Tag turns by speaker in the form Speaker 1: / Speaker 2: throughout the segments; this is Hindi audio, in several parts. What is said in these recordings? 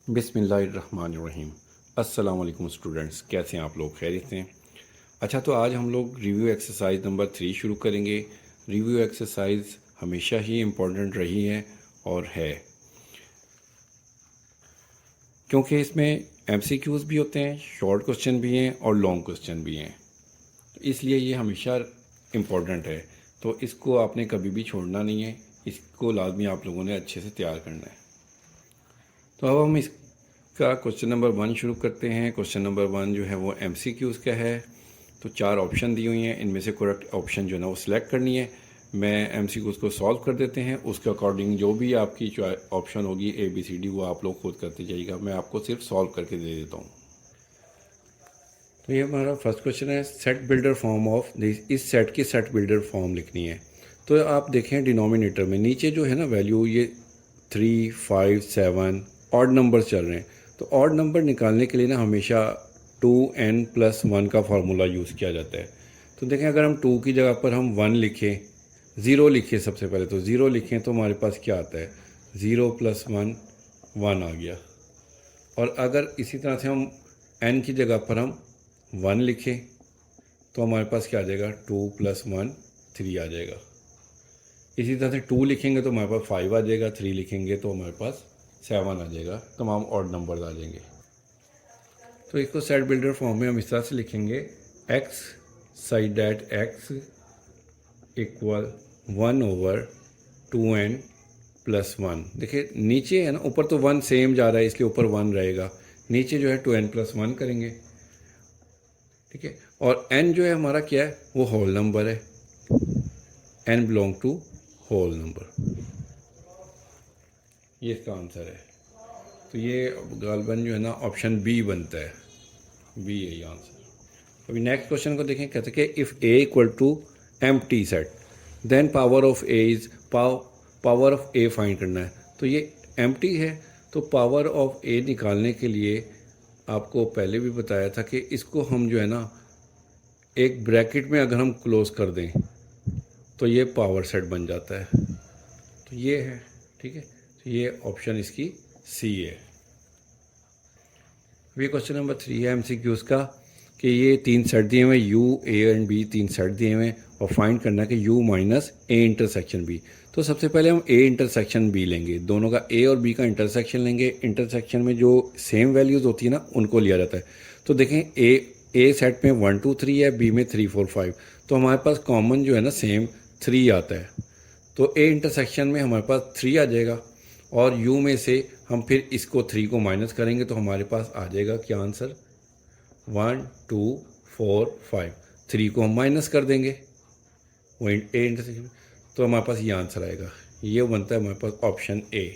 Speaker 1: बिस्मिल्लाहिर्रहमानिर्रहीम। अस्सलाम वालेकुम स्टूडेंट्स, कैसे हैं आप लोग? खैरियत से हैं? अच्छा, तो आज हम लोग रिव्यू एक्सरसाइज नंबर 3 शुरू करेंगे। रिव्यू एक्सरसाइज हमेशा ही इम्पोर्टेंट रही है और है, क्योंकि इसमें एमसीक्यूज़ भी होते हैं, शॉर्ट क्वेश्चन भी हैं और लॉन्ग क्वेश्चन भी हैं। तो इसलिए ये हमेशा इम्पोर्टेंट है। तो इसको आपने कभी भी छोड़ना नहीं है, इसको लाजमी आप लोगों ने अच्छे से तैयार करना है। तो अब हम इसका क्वेश्चन नंबर 1 शुरू करते हैं। क्वेश्चन नंबर 1 जो है वो एमसीक्यूज़ का है। तो 4 ऑप्शन दी हुई हैं, इनमें से करेक्ट ऑप्शन जो है ना वो सिलेक्ट करनी है। मैं एमसीक्यूज़ को सॉल्व कर देते हैं, उसके अकॉर्डिंग जो भी आपकी ऑप्शन होगी ABCD वो आप लोग खुद करते जाइएगा, मैं आपको सिर्फ सॉल्व करके दे देता हूँ। तो ये हमारा फर्स्ट क्वेश्चन है, set builder form of this. इस सेट की सेट बिल्डर फॉर्म लिखनी है। तो आप देखें डिनोमिनेटर में नीचे जो है ना वैल्यू, ये 3, 5, 7 ऑड नंबर चल रहे हैं। तो ऑड नंबर निकालने के लिए ना हमेशा 2n+1 का फार्मूला यूज़ किया जाता है। तो देखें, अगर हम 2 की जगह पर हम 1 लिखें, 0 लिखें, सबसे पहले तो 0 लिखें तो हमारे पास क्या आता है, 0 + 1 1 आ गया। और अगर इसी तरह से हम n की जगह पर हम 1 लिखें तो हमारे पास क्या आ जाएगा, 2 + 1 3 आ जाएगा। इसी तरह से 2 लिखेंगे तो हमारे पास 5 आ जाएगा, 3 लिखेंगे तो हमारे पास 7 आ जाएगा, तमाम ऑड नंबर आ जाएंगे। तो इसको सेट बिल्डर फॉर्म में हम इस तरह से लिखेंगे, x side that x equal 1/2n+1। देखिए नीचे है ना, ऊपर तो 1 सेम जा रहा है इसलिए ऊपर 1 रहेगा, नीचे जो है 2n+1 करेंगे। ठीक है, और n जो है हमारा क्या है, वो होल नंबर है, n belong to whole number. ये इसका आंसर है। तो ये गालबन जो है ना ऑप्शन बी बनता है, बी यही आंसर। अभी नेक्स्ट क्वेश्चन को देखें, कहते हैं कि if a equal to empty set then power of a is, power of a find करना है। तो ये एम्प्टी है, तो पावर ऑफ a निकालने के लिए आपको पहले भी बताया था कि इसको हम जो है ना एक ब्रैकेट में अगर हम क्लोज कर दें तो ये पावर सेट बन जाता है। तो ये है, ठीक है। तो ये ऑप्शन इसकी सी है। ये क्वेश्चन नंबर 3 है एमसीक्यूज़ का, कि ये 3 सेट दिए हुए, U A and B 3 set दिए हुए और फाइंड करना है कि U minus A intersection B। तो सबसे पहले हम A इंटरसेक्शन B लेंगे, दोनों का A और B का इंटरसेक्शन लेंगे। इंटरसेक्शन में जो सेम वैल्यूज़ होती है ना उनको लिया जाता है। तो देखें, A सेट में 1 2 3 है, B में 3 4 5, तो हमारे पास कॉमन जो है ना सेम 3 आता है। तो A इंटरसेक्शन में हमारे पास 3 आ जाएगा, और U में से हम फिर इसको 3 को माइनस करेंगे तो हमारे पास आ जाएगा क्या आंसर, 1 2 4 5। 3 को हम माइनस कर देंगे वो A इंटरसेक्शन, तो हमारे पास ये आंसर आएगा। ये बनता है हमारे पास ऑप्शन A।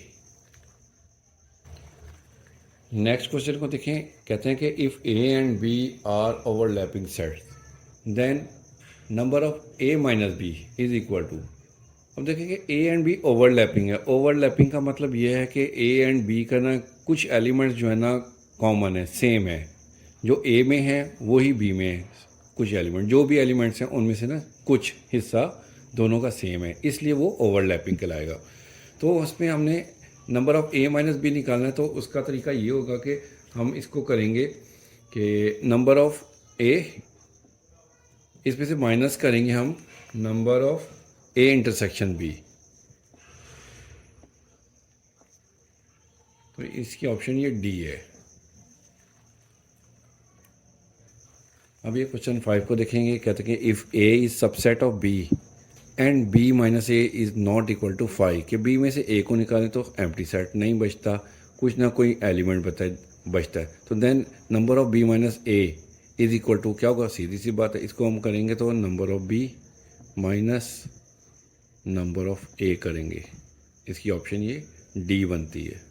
Speaker 1: नेक्स्ट क्वेश्चन को देखें, कहते हैं कि if A and B are overlapping sets then number of A minus B is equal to. अब देखेंगे A एंड B ओवरलैपिंग है। ओवरलैपिंग का मतलब ये है कि A एंड B का ना कुछ एलिमेंट्स जो है ना कॉमन है, सेम है। जो A में है वही B में है। कुछ एलिमेंट, जो भी एलिमेंट्स हैं उनमें से ना कुछ हिस्सा दोनों का सेम है, इसलिए वो ओवरलैपिंग कहलाएगा। तो उसमें हमने number of A minus B निकालना है। तो उसका तरीका ये होगा कि हम इसको करेंगे कि नंबर ऑफ़ A, इसमें से माइनस करेंगे हम number of A intersection B। तो इसकी ऑप्शन ये डी है। अब ये क्वेश्चन 5 को देखेंगे, कहते हैं कि if A is subset of B and B minus A is not equal to 5, कि B में से A को निकालें तो एम्प्टी सेट नहीं बचता, कुछ ना कोई एलिमेंट बचता है। तो then number of B minus A is equal to क्या होगा, सीधी सी बात है, इसको हम करेंगे तो number of B minus number of A करेंगे। इसकी ऑप्शन ये डी बनती है।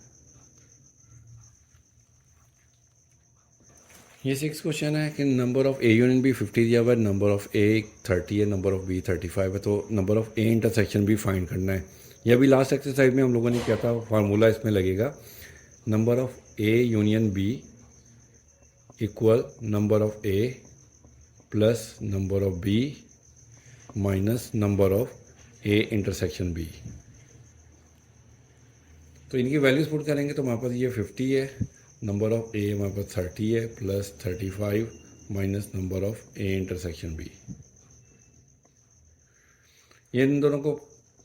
Speaker 1: ये 6 क्वेश्चन है कि number of A union B 50 दिया हुआ है, नंबर ऑफ़ A 30 है, नंबर ऑफ़ B 35 है। तो नंबर ऑफ़ A इंटरसेक्शन भी फाइंड करना है। यह भी लास्ट एक्सरसाइज में हम लोगों ने किया था, फार्मूला इसमें लगेगा, number of A union B equal number of A plus number of B minus number of A intersection B। तो इनकी वैल्यूज़ पुट करेंगे तो हमारे पास ये 50 है, नंबर ऑफ ए हमारे पास 30 है, plus 35 minus number of A intersection B. ये इन दोनों को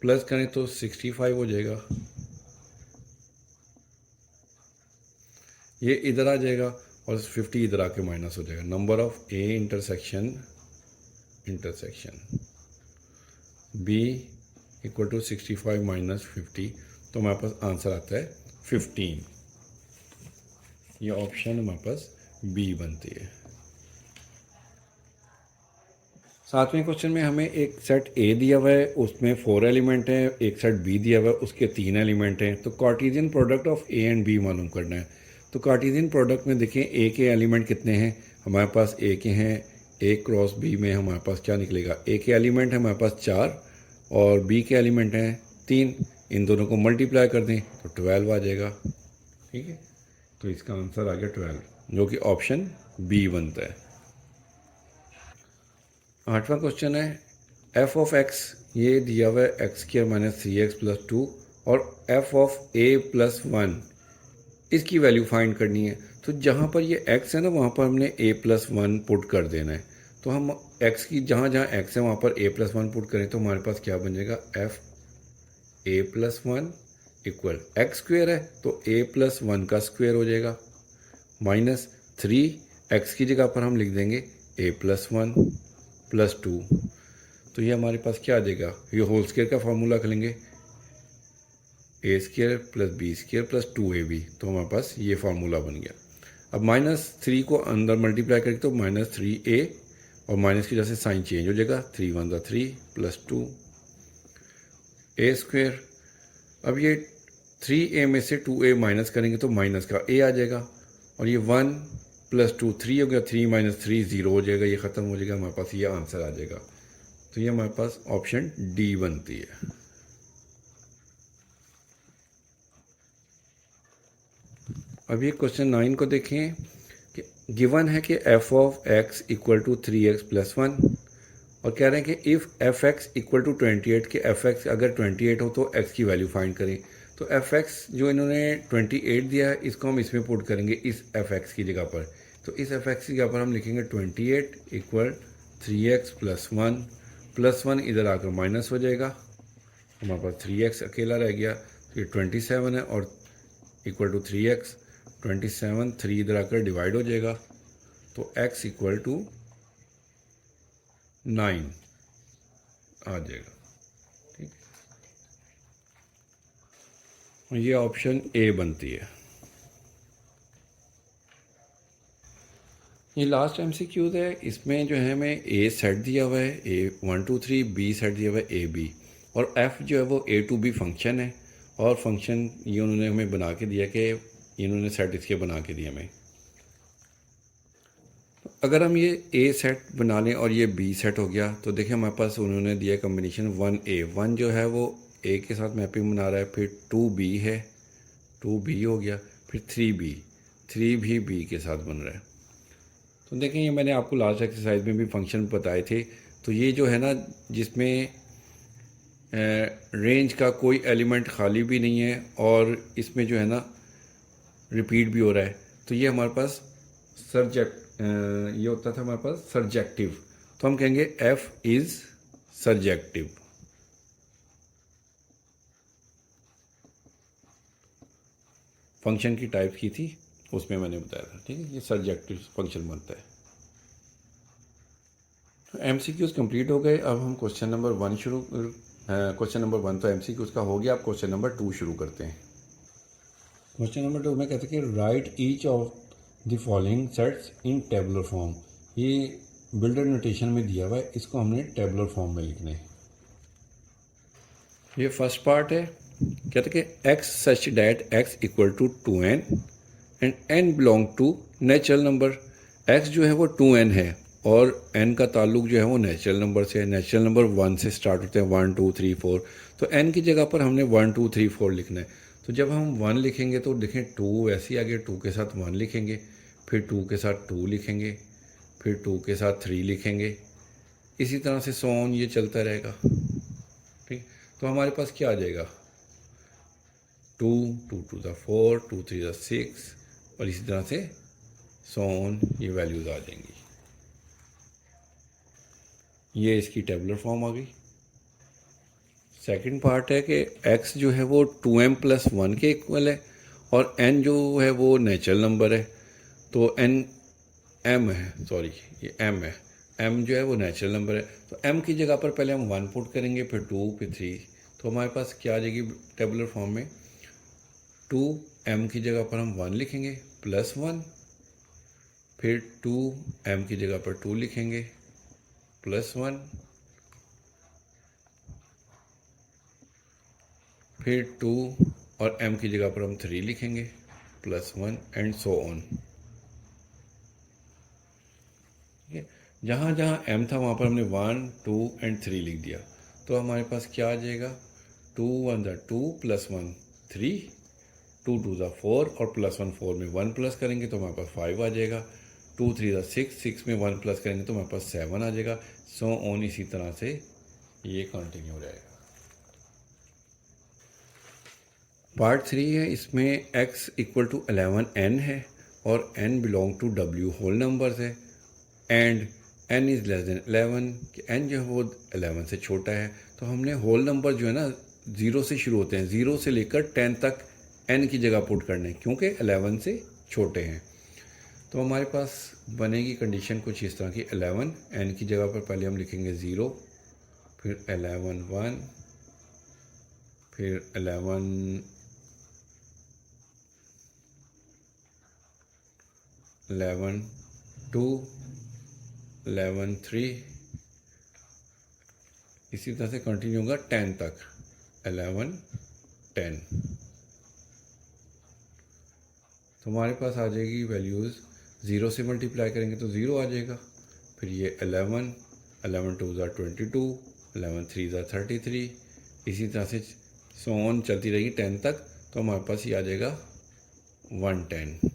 Speaker 1: प्लस करें तो 65 हो जाएगा, ये इधर आ जाएगा और 50 इधर आके माइनस हो जाएगा। Number of A intersection B equal to 65 minus 50, तो हमारे पास आंसर आता है 15। ये ऑप्शन हमारे पास बी बनती है। सातवें क्वेश्चन में हमें एक सेट ए दिया हुआ है, उसमें 4 एलिमेंट हैं, एक सेट बी दिया हुआ है, उसके 3 एलिमेंट हैं। तो Cartesian product of A and B मालूम करना है। तो कार्टेशियन प्रोडक्ट में देखें ए के एलिमेंट कितने हैं, हमारे पास ए के हैं, ए क्रॉस बी में हमारे पास क्या निकलेगा, ए के एलिमेंट है हमारे पास 4 और बी के एलिमेंट हैं 3। इन दोनों को मल्टीप्लाई कर दें तो 12 आ जाएगा। ठीक है, तो इसका आंसर आ गया 12, जो कि ऑप्शन बी बनता है। आठवां क्वेश्चन है एफ ऑफ एक्स, ये दिया हुआ है x square minus 3x plus 2 और एफ ऑफ ए प्लस 1, इसकी वैल्यू फाइंड करनी है। तो जहाँ पर ये x है ना, वहाँ पर हमने a प्लस 1 पुट कर देना है। तो हम x की जहाँ जहाँ x है वहाँ पर a प्लस 1 पुट करें तो हमारे पास क्या बन जाएगा, F a plus 1 equal x square है तो a प्लस 1 का स्क्वायर हो जाएगा माइनस 3x की जगह पर हम लिख देंगे a प्लस 1 प्लस 2। तो ये हमारे पास क्या आ जाएगा, ये होल स्क्वायर का फार्मूला करेंगे, A square plus B square plus 2ab, तो हमारे पास ये फार्मूला बन गया। अब -3 को अंदर मल्टीप्लाई करेंगे तो -3a और माइनस की वजह से साइन चेंज हो जाएगा, 3 × 1 = 3 प्लस 2 ए स्क्वायर। अब ये 3a में से 2a माइनस करेंगे तो माइनस का a आ जाएगा और ये 1 प्लस 2 3 हो गया, 3 - 3 0 हो जाएगा, ये ख़त्म हो जाएगा, हमारे पास ये आंसर आ जाएगा। तो ये हमारे पास ऑप्शन डी बनती है। अब ये क्वेश्चन 9 को देखें कि गिवन है कि F of X equal to 3x plus 1 और कह रहे हैं कि if F X equal to 28, कि एफ एक्स अगर 28 हो तो x की वैल्यू फाइंड करें। तो एफ एक्स जो इन्होंने 28 दिया है, इसको हम इसमें पुट करेंगे इस एफ एक्स की जगह पर। तो इस एफ एक्स की जगह पर हम लिखेंगे 28 इक्वल 3x प्लस 1 प्लस 1 इधर आकर माइनस हो जाएगा, हमारे पास 3x अकेला रह गया। तो ये 27 है और इक्वल टू 3x, 27 3 इधर आकर डिवाइड हो जाएगा तो x इक्वल टू 9 आ जाएगा। ठीक, ये ऑप्शन ए बनती है। ये लास्ट MCQ है, इसमें जो है हमें ए सेट दिया हुआ है, ए 1 2 3, बी सेट दिया हुआ है ए बी, और एफ जो है वो a to b फंक्शन है, और फंक्शन ये उन्होंने हमें बना के दिया कि इन्होंने सेट इसके बना के दिए हमें। अगर हम ये ए सेट बना लें और ये बी सेट हो गया तो देखिए हमारे पास उन्होंने दिया कम्बिनेशन 1a, 1 जो है वो ए के साथ मैपिंग बना रहा है, फिर 2b है, 2b हो गया, फिर 3b, 3 भी b के साथ बन रहा है। तो देखें ये मैंने आपको लास्ट एक्सरसाइज में भी फंक्शन बताए थे। तो ये जो है ना, जिसमें रेंज का कोई एलिमेंट खाली भी नहीं है और इसमें जो है ना रिपीट भी हो रहा है, तो ये हमारे पास ये होता था हमारे पास सर्जेक्टिव। तो हम कहेंगे f इज़ सर्जेक्टिव। फंक्शन की टाइप की थी उसमें मैंने बताया था। ठीक है, ये सर्जेक्टिव फंक्शन बनता है। तो MCQs कंप्लीट हो गए। अब हम क्वेश्चन नंबर 1 शुरू, क्वेश्चन नंबर 1 तो MCQs का हो गया। अब क्वेश्चन नंबर 2 शुरू करते हैं। क्वेश्चन नंबर 2 में कहते हैं कि right each of the following sets in tabular form. ये बिल्डर नोटेशन में दिया हुआ है, इसको हमने टेबुलर फॉर्म में लिखना है। ये फर्स्ट पार्ट है, कहते हैं कि x such that x equal to 2n and n belong to natural number. x जो है वो 2n है और n का ताल्लुक जो है वो नेचुरल नंबर से है। नेचुरल नंबर 1 से स्टार्ट होते हैं, 1 2 3 4। तो n की जगह पर हमने 1 2 3 4 लिखना है। तो जब हम 1 लिखेंगे तो देखें 2 वैसे ही आगे 2 के साथ 1 लिखेंगे, फिर 2 के साथ 2 लिखेंगे, फिर 2 के साथ 3 लिखेंगे, इसी तरह से सो ऑन ये चलता रहेगा। ठीक, तो हमारे पास क्या आ जाएगा, 2, 2 टू द 4, 2 3 द 6 और इसी तरह से सो ऑन ये वैल्यूज़ आ जाएंगी। ये इसकी टेबुलर फॉर्म आ गई। सेकंड पार्ट है कि x जो है वो 2m+1 के इक्वल है और n जो है वो नेचुरल नंबर है। तो n m है, सॉरी ये m है, m जो है वो नेचुरल नंबर है। तो m की जगह पर पहले हम 1 पुट करेंगे, फिर 2, फिर 3। तो हमारे पास क्या आ जाएगी टेबुलर फॉर्म में, 2m की जगह पर हम 1 लिखेंगे +1, फिर 2m की जगह पर 2 लिखेंगे +1, फिर 2 और m की जगह पर हम 3 लिखेंगे +1 एंड सो ऑन। ठीक है, जहाँ जहाँ m था वहाँ पर हमने 1, 2 एंड 3 लिख दिया। तो हमारे पास क्या आ जाएगा, 2 1 ज़ा 2 +1 3, 2 2 ज़ा 4 और +1 4 में 1 प्लस करेंगे तो हमारे पास 5 आ जाएगा। 2 3 ज़ा 6, 6 में 1 प्लस करेंगे तो हमारे पास 7 आ जाएगा। सो ऑन इसी तरह से ये कंटिन्यू रहेगा। पार्ट 3 है, इसमें x इक्वल टू 11n है और n belong to w whole numbers है and n is less then 11 कि n जो है वो 11 से छोटा है। तो हमने होल नंबर जो है ना 0 से शुरू होते हैं, 0 से लेकर 10 तक n की जगह पुट करने क्योंकि 11 से छोटे हैं। तो हमारे पास बनेगी कंडीशन कुछ इस तरह की, 11 n की जगह पर पहले हम लिखेंगे 0, फिर 11 1, फिर 11 2, 11 3, इसी तरह से कंटिन्यू होगा 10 तक, 11 10। तो हमारे पास आ जाएगी वैल्यूज़, 0 से मल्टीप्लाई करेंगे तो 0 आ जाएगा, फिर ये 11, 11 2 ज़ा 22, 11 3 ज़ा 33, इसी तरह से सो ऑन चलती रहेगी 10 तक। तो हमारे पास ये आ जाएगा 110।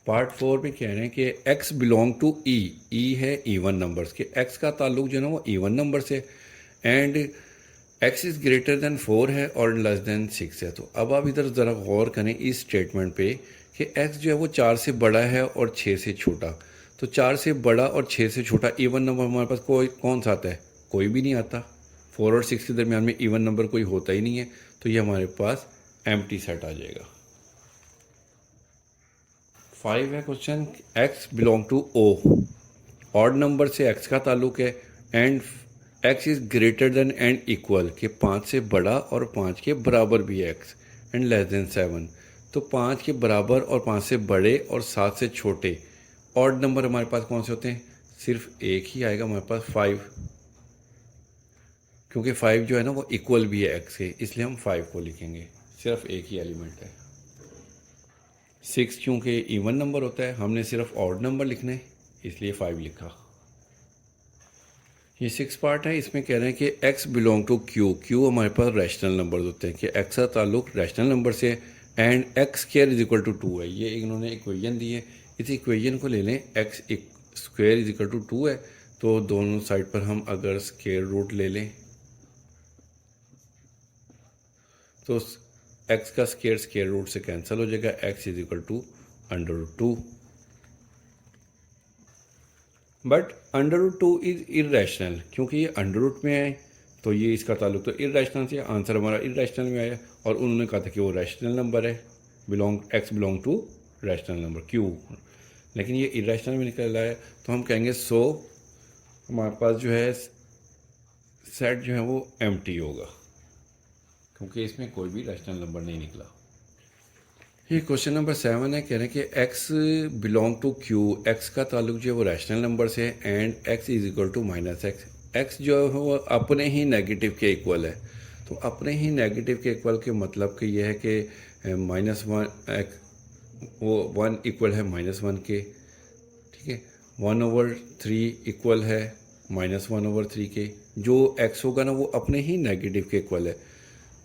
Speaker 1: पार्ट 4 में कह रहे हैं कि x बिलोंग टू e है इवन नंबर्स के, x का ताल्लुक जो है ना वो इवन नंबर से and x is greater then 4 है और लेस देन 6 है। तो अब आप इधर ज़रा गौर करें इस स्टेटमेंट पे कि x जो है वो 4 से बड़ा है और 6 से छोटा। तो 4 से बड़ा और 6 से छोटा इवन नंबर हमारे पास कौन सा आता है, कोई भी नहीं आता। 4 और 6 के दरमियान में इवन नंबर कोई होता ही नहीं है। तो ये हमारे पास एम्प्टी सेट आ जाएगा। 5 है question, x belong to o, odd number से x का ताल्लुक है and x is greater than and equal कि 5 से बड़ा और 5 के बराबर भी है x एंड लेस देन 7। तो 5 के बराबर और 5 से बड़े और 7 से छोटे ऑड नंबर हमारे पास कौन से होते हैं, सिर्फ एक ही आएगा हमारे पास 5, क्योंकि 5 जो है ना वो इक्वल भी है x के, इसलिए हम 5 को लिखेंगे, सिर्फ एक ही एलिमेंट है। 6 क्योंकि इवन नंबर होता है, हमने सिर्फ ऑड नंबर लिखना है इसलिए 5 लिखा। ये 6 पार्ट है, इसमें कह रहे हैं कि x बिलोंग टू q हमारे पास रैशनल नंबर होते हैं कि x का ताल्लुक रैशनल नंबर से and x square is equal to 2 है। ये इन्होंने इक्वेशन दी है, इस इक्वेशन को ले लें, x square is equal to 2 है। तो दोनों साइड पर हम अगर स्क्वायर रूट ले लें तो x का स्क्वायर रूट से कैंसिल हो जाएगा, x is equal to √2। But √2 is irrational, क्योंकि ये अंडर में है तो ये इसका ताल्लुक तो इरेशनल से, आंसर हमारा इरेशनल में आया और उन्होंने कहा था कि वो रैशनल नंबर है, x belong to rational number q, लेकिन ये इरेशनल में निकल रहा है। तो हम कहेंगे सो हमारे पास जो है सेट जो है वो एम्प्टी होगा क्योंकि इसमें कोई भी रैशनल नंबर नहीं निकला। ये क्वेश्चन नंबर 7 है, कह रहे हैं कि x belong to q, x का ताल्लुक जो है वो रैशनल नंबर से and x is equal to -x, x जो है वो अपने ही नेगेटिव के इक्वल है। तो अपने ही नेगेटिव के इक्वल के मतलब कि ये है कि -1 वो 1 इक्वल है -1 के, ठीक है, 1/3 इक्वल है -1/3 के, जो x होगा ना वो अपने ही नेगेटिव के इक्वल है।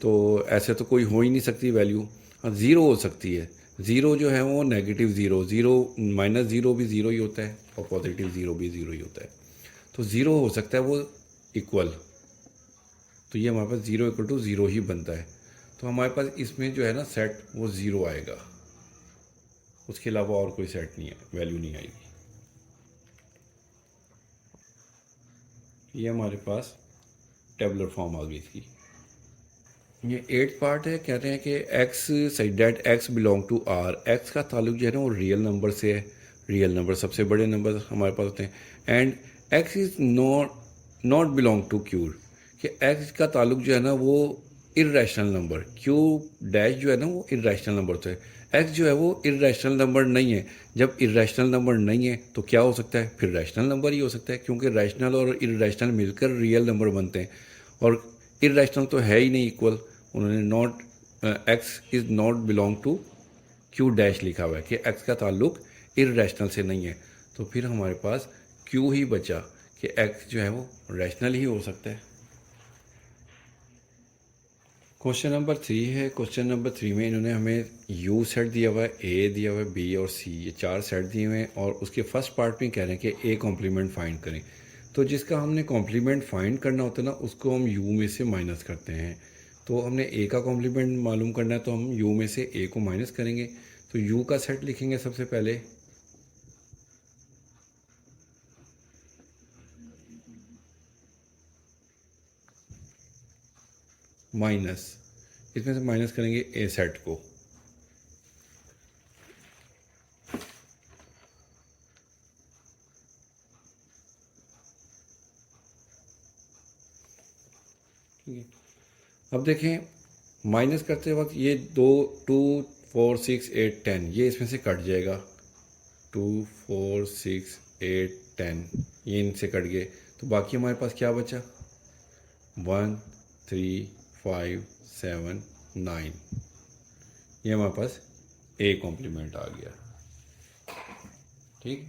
Speaker 1: तो ऐसे तो कोई हो ही नहीं सकती वैल्यू, ज़ीरो हो सकती है, ज़ीरो जो है वो नेगेटिव ज़ीरो, -0 भी ज़ीरो ही होता है और पॉजिटिव ज़ीरो भी ज़ीरो ही होता है। तो ज़ीरो हो सकता है वो इक्वल, तो ये हमारे पास 0 इक्वल टू 0 ही बनता है। तो हमारे पास इसमें जो है ना सेट वो 0 आएगा, उसके अलावा और कोई सेट नहीं है, वैल्यू नहीं आएगी। ये हमारे पास टेबुलर फॉर्म आ गई इसकी। ये 8th पार्ट है, कहते हैं कि X such that X belong to R, X का ताल्लुक जो है ना वो रियल नंबर से है, रियल नंबर सबसे बड़े नंबर हमारे पास होते हैं। And X is not belong to Q, कि एक्स का ताल्लुक जो है ना वो इर्रेशनल नंबर, क्यू डैश जो है ना वो इर्रेशनल नंबर से है, एक्स जो है वो इर्रेशनल नंबर नहीं है। जब इर्रेशनल नंबर नहीं है तो क्या हो सकता है, फिर रैशनल नंबर ही हो सकता है, क्योंकि रैशनल और इर्रेशनल मिलकर रियल नंबर बनते हैं, और इर्रेशनल तो है ही नहीं इक्वल। उन्होंने not X is not belong to Q dash लिखा हुआ है कि एक्स का ताल्लुक इर्रेशनल से नहीं है, तो फिर हमारे पास क्यू ही बचा कि एक्स जो है वो रैशनल ही हो सकता है। क्वेश्चन नंबर 3 है। क्वेश्चन नंबर 3 में इन्होंने हमें यू सेट दिया हुआ है, ए दिया हुआ है, बी और सी, ये 4 सेट दिए हुए हैं, और उसके फर्स्ट पार्ट में कह रहे हैं कि ए कॉम्प्लीमेंट फाइंड करें। तो जिसका हमने कॉम्प्लीमेंट फाइंड करना होता है ना उसको हम यू में से माइनस करते हैं। तो हमने ए का कॉम्प्लीमेंट मालूम करना है तो हम यू में से ए को माइनस करेंगे। तो यू का सेट लिखेंगे सबसे पहले, माइनस, इसमें से माइनस करेंगे ए सेट को, ठीक है। अब देखें माइनस करते वक्त ये 2 2 4 6 8 10 ये इसमें से कट जाएगा, 2 4 6 8 10 ये इनसे कट गए, तो बाकी हमारे पास क्या बचा, 1 3 5 7 9, ये हमारे पास ए कॉम्प्लीमेंट आ गया। ठीक,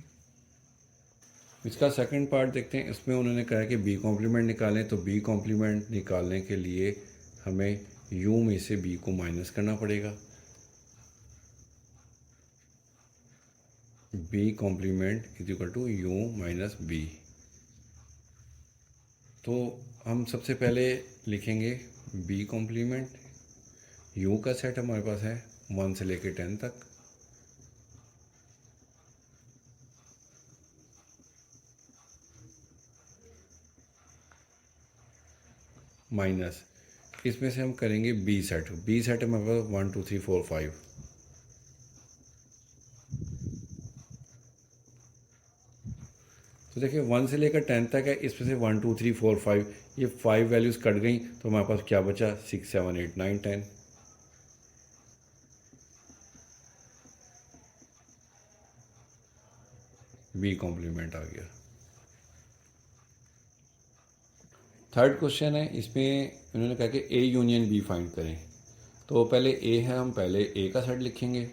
Speaker 1: इसका सेकंड पार्ट देखते हैं। इसमें उन्होंने कहा है कि बी कॉम्प्लीमेंट निकालें, तो बी कॉम्प्लीमेंट निकालने के लिए हमें यू में से बी को माइनस करना पड़ेगा। B complement is equal to U minus B. तो हम सबसे पहले लिखेंगे बी कॉम्प्लीमेंट, यू का सेट हमारे पास है 1 से लेकर 10 तक, माइनस इसमें से हम करेंगे बी सेट, बी सेट हमारे पास 1 2 3 4 5, तो देखिए 1 से लेकर 10 तक है, इसमें से 1 2 3 4 5, ये 5 वैल्यूज़ कट गई, तो हमारे पास क्या बचा, 6 7 8 9 10, बी कॉम्प्लीमेंट आ गया। थर्ड क्वेश्चन है, इसमें इन्होंने कहा कि ए यूनियन बी फाइंड करें। तो पहले ए है, हम पहले ए का सेट लिखेंगे,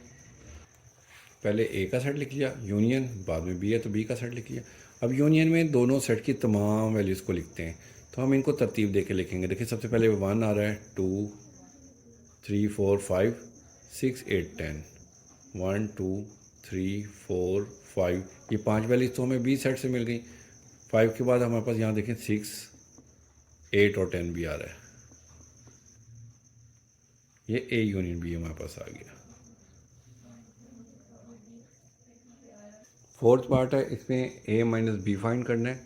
Speaker 1: पहले ए का सेट लिख लिया, यूनियन बाद में बी है तो बी का सेट लिख लिया। अब यूनियन में दोनों सेट की तमाम वैल्यूज़ को लिखते हैं, तो हम इनको तरतीब दे के लिखेंगे। देखिए सबसे पहले 1 आ रहा है, 2 3 4 5 6 8 10, 1 2 3 4 5, ये 5 वैल्यूज़ तो हमें बी सेट से मिल गई। 5 के बाद हमारे पास यहाँ देखें 6 8 और 10 भी आ रहा है, ये ए यूनियन बी हमारे पास आ गया। फोर्थ पार्ट है, इसमें ए माइनस बी फाइंड करना है।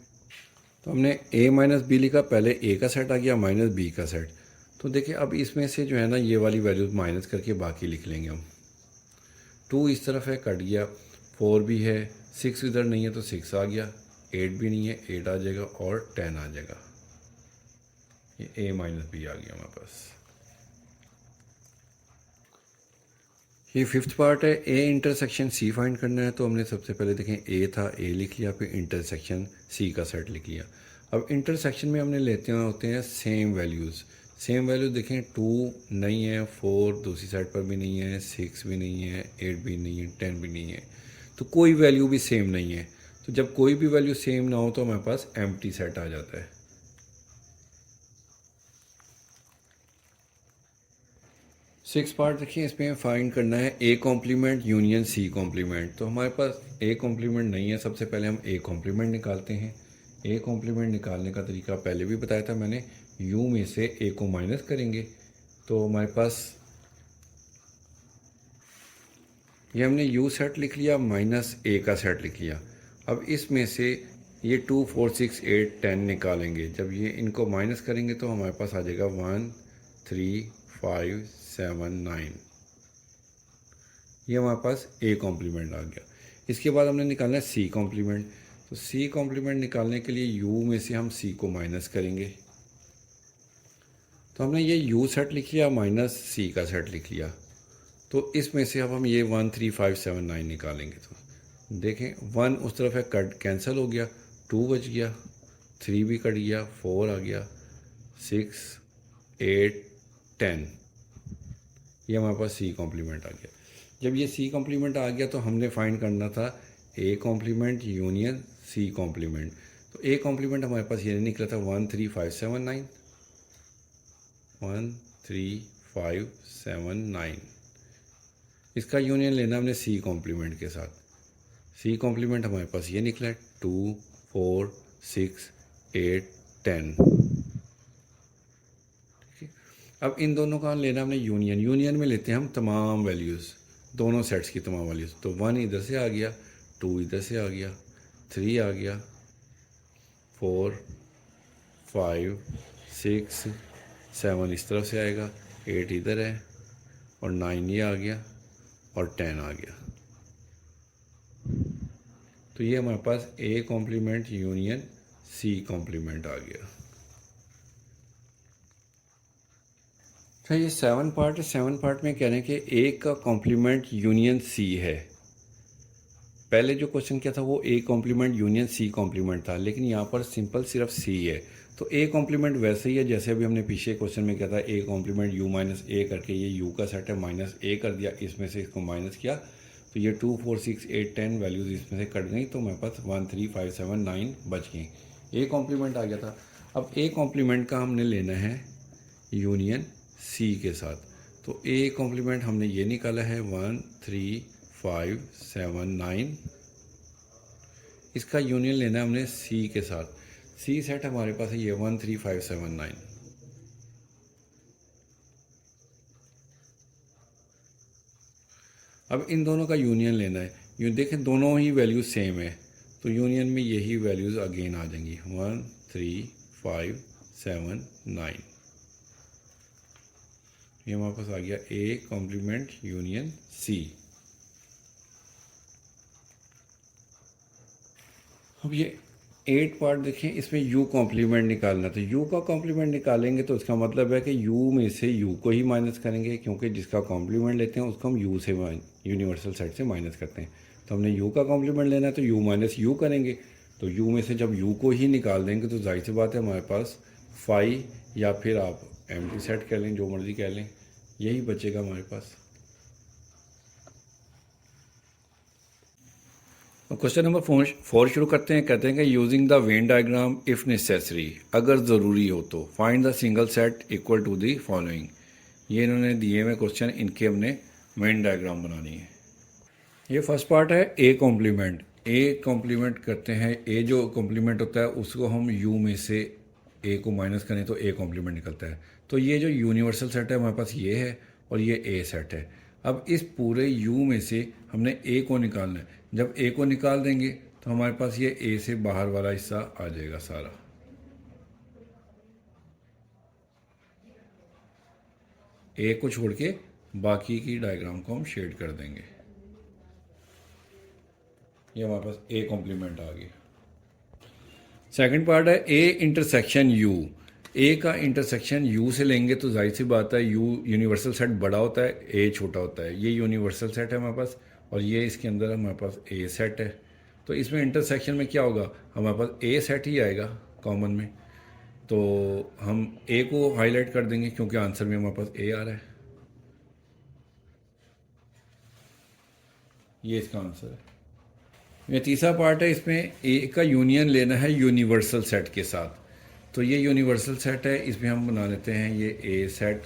Speaker 1: तो हमने ए माइनस बी लिखा, पहले ए का सेट आ गया माइनस बी का सेट। तो देखिए अब इसमें से जो है ना ये वाली वैल्यूज माइनस करके बाकी लिख लेंगे हम। 2 इस तरफ है, कट गया, 4 भी है, 6 इधर नहीं है तो 6 आ गया, 8 भी नहीं है, 8 आ जाएगा और 10 आ जाएगा, ये ए माइनस बी आ गया हमारे पास। ये फिफ्थ पार्ट है, ए इंटरसेक्शन सी फाइंड करना है। तो हमने सबसे पहले देखें ए था, ए लिख लिया, फिर इंटरसेक्शन सी का सेट लिख लिया। अब इंटरसेक्शन में हमने लेते होते हैं सेम वैल्यूज़, सेम वैल्यूज़ देखें 2 नहीं है, 4 दूसरी साइड पर भी नहीं है, 6 भी नहीं है, 8 भी नहीं है, 10 भी नहीं है, तो कोई वैल्यू भी सेम नहीं है। तो जब कोई भी वैल्यू सेम ना हो तो हमारे पास एम्प्टी सेट आ जाता है। सिक्स पार्ट देखिए, इसमें फाइंड करना है A complement union C complement. तो हमारे पास ए कॉम्प्लीमेंट नहीं है, सबसे पहले हम ए कॉम्प्लीमेंट निकालते हैं। ए कॉम्प्लीमेंट निकालने का तरीका पहले भी बताया था मैंने। यू में से ए को माइनस करेंगे तो हमारे पास ये हमने यू सेट लिख लिया माइनस ए का सेट लिख लिया। अब इसमें से ये 2 4 6 8 10 निकालेंगे। जब ये इनको माइनस करेंगे तो हमारे पास आ जाएगा 1 3 5 7 9। ये हमारे पास ए कॉम्प्लीमेंट आ गया। इसके बाद हमने निकालना है सी कॉम्प्लीमेंट। तो सी कॉम्प्लीमेंट निकालने के लिए यू में से हम सी को माइनस करेंगे। तो हमने ये यू सेट लिख लिया माइनस सी का सेट लिख लिया। तो इसमें से अब हम ये 1 3 5 7 9 निकालेंगे। तो देखें 1 उस तरफ है, कट कैंसिल हो गया, 2 बच गया, 3 भी कट गया, 4 आ गया, 6 8 10। ये हमारे पास सी कॉम्प्लीमेंट आ गया। जब ये सी कॉम्प्लीमेंट आ गया तो हमने फाइंड करना था A complement union C complement. तो ए कॉम्प्लीमेंट हमारे पास ये निकला था 1 3 5 7 9, 1 3 5 7 9। इसका यूनियन लेना हमने सी कॉम्प्लीमेंट के साथ। सी कॉम्प्लीमेंट हमारे पास ये निकला है 2 4 6 8 10। ठीक है, अब इन दोनों का लेना हमने यूनियन। यूनियन में लेते हैं हम तमाम वैल्यूज़, दोनों सेट्स की तमाम वैल्यूज़। तो 1 इधर से आ गया, 2 इधर से आ गया, 3 आ गया, 4 5 6 7 इस तरफ से आएगा, 8 इधर है और 9 ये आ गया और 10 आ गया। तो ये हमारे पास A complement union C complement आ गया। अच्छा, ये 7 पार्ट है। 7 पार्ट में कह रहे हैं कि ए का कॉम्प्लीमेंट यूनियन सी है। पहले जो क्वेश्चन क्या था वो A complement union C complement था, लेकिन यहाँ पर सिंपल सिर्फ सी है। तो ए कॉम्प्लीमेंट वैसे ही है जैसे अभी हमने पीछे क्वेश्चन में किया था, ए कॉम्प्लीमेंट यू माइनस ए करके ये यू का सेट है, माइनस ए कर दिया, इसमें से इसको माइनस किया तो ये 2 4 6 8 10 वैल्यूज़ इसमें से कट गई तो मेरे पास 1 3 5 7 9 बच गई। ए कॉम्प्लीमेंट आ गया था। अब ए कॉम्प्लीमेंट का हमने लेना है यूनियन सी के साथ। तो ए कॉम्प्लीमेंट हमने ये निकाला है 1 3 5 7 9। इसका यूनियन लेना है हमने सी के साथ। सी सेट हमारे पास है ये 1 3 5 7 9। अब इन दोनों का यूनियन लेना है। यूँ देखें दोनों ही वैल्यूज सेम है तो यूनियन में यही वैल्यूज़ अगेन आ जाएंगी 1 3 5 7 9। ये हमारे पास आ गया ए कॉम्प्लीमेंट यूनियन सी। अब ये 8 पार्ट देखें, इसमें u कॉम्प्लीमेंट निकालना। तो u का कॉम्प्लीमेंट निकालेंगे तो इसका मतलब है कि u में से u को ही माइनस करेंगे, क्योंकि जिसका कॉम्प्लीमेंट लेते हैं उसको हम u से यूनिवर्सल सेट से माइनस करते हैं। तो हमने u का कॉम्प्लीमेंट लेना है तो u माइनस u करेंगे। तो u में से जब u को ही निकाल देंगे तो जाहिर सी बात है हमारे पास 5 या फिर आप एम्प्टी सेट कह लें, जो मर्ज़ी कह लें, यही बचेगा हमारे पास। क्वेश्चन नंबर 4 शुरू करते हैं। कहते हैं कि using the Venn diagram if necessary, अगर ज़रूरी हो तो find the single set equal to the following. ये इन्होंने दिए हुए क्वेश्चन, इनके हमने वेन डायग्राम बनानी है। ये फर्स्ट पार्ट है ए कॉम्प्लीमेंट। ए कॉम्प्लीमेंट करते हैं, ए जो कॉम्प्लीमेंट होता है उसको हम यू में से ए को माइनस करें तो ए कॉम्प्लीमेंट निकलता है। तो ये जो यूनिवर्सल सेट है हमारे पास ये है और ये ए सेट है। अब इस पूरे यू में से हमने ए को निकालना है। जब ए को निकाल देंगे तो हमारे पास ये ए से बाहर वाला हिस्सा आ जाएगा सारा। ए को छोड़ के बाकी की डायग्राम को हम शेड कर देंगे। ये हमारे पास ए कॉम्प्लीमेंट आ गया। सेकंड पार्ट है ए इंटरसेक्शन यू। ए का इंटरसेक्शन यू से लेंगे तो जाहिर सी बात है यू यूनिवर्सल सेट बड़ा होता है, ए छोटा होता है। ये यूनिवर्सल सेट है हमारे पास और ये इसके अंदर हमारे पास ए सेट है। तो इसमें इंटरसेक्शन में क्या होगा, हमारे पास ए सेट ही आएगा कॉमन में। तो हम ए को हाईलाइट कर देंगे क्योंकि आंसर में हमारे पास ए आ रहा है। ये इसका आंसर है। ये तीसरा पार्ट है, इसमें ए का यूनियन लेना है यूनिवर्सल सेट के साथ। तो ये यूनिवर्सल सेट है, इसमें हम बना लेते हैं ये ए सेट।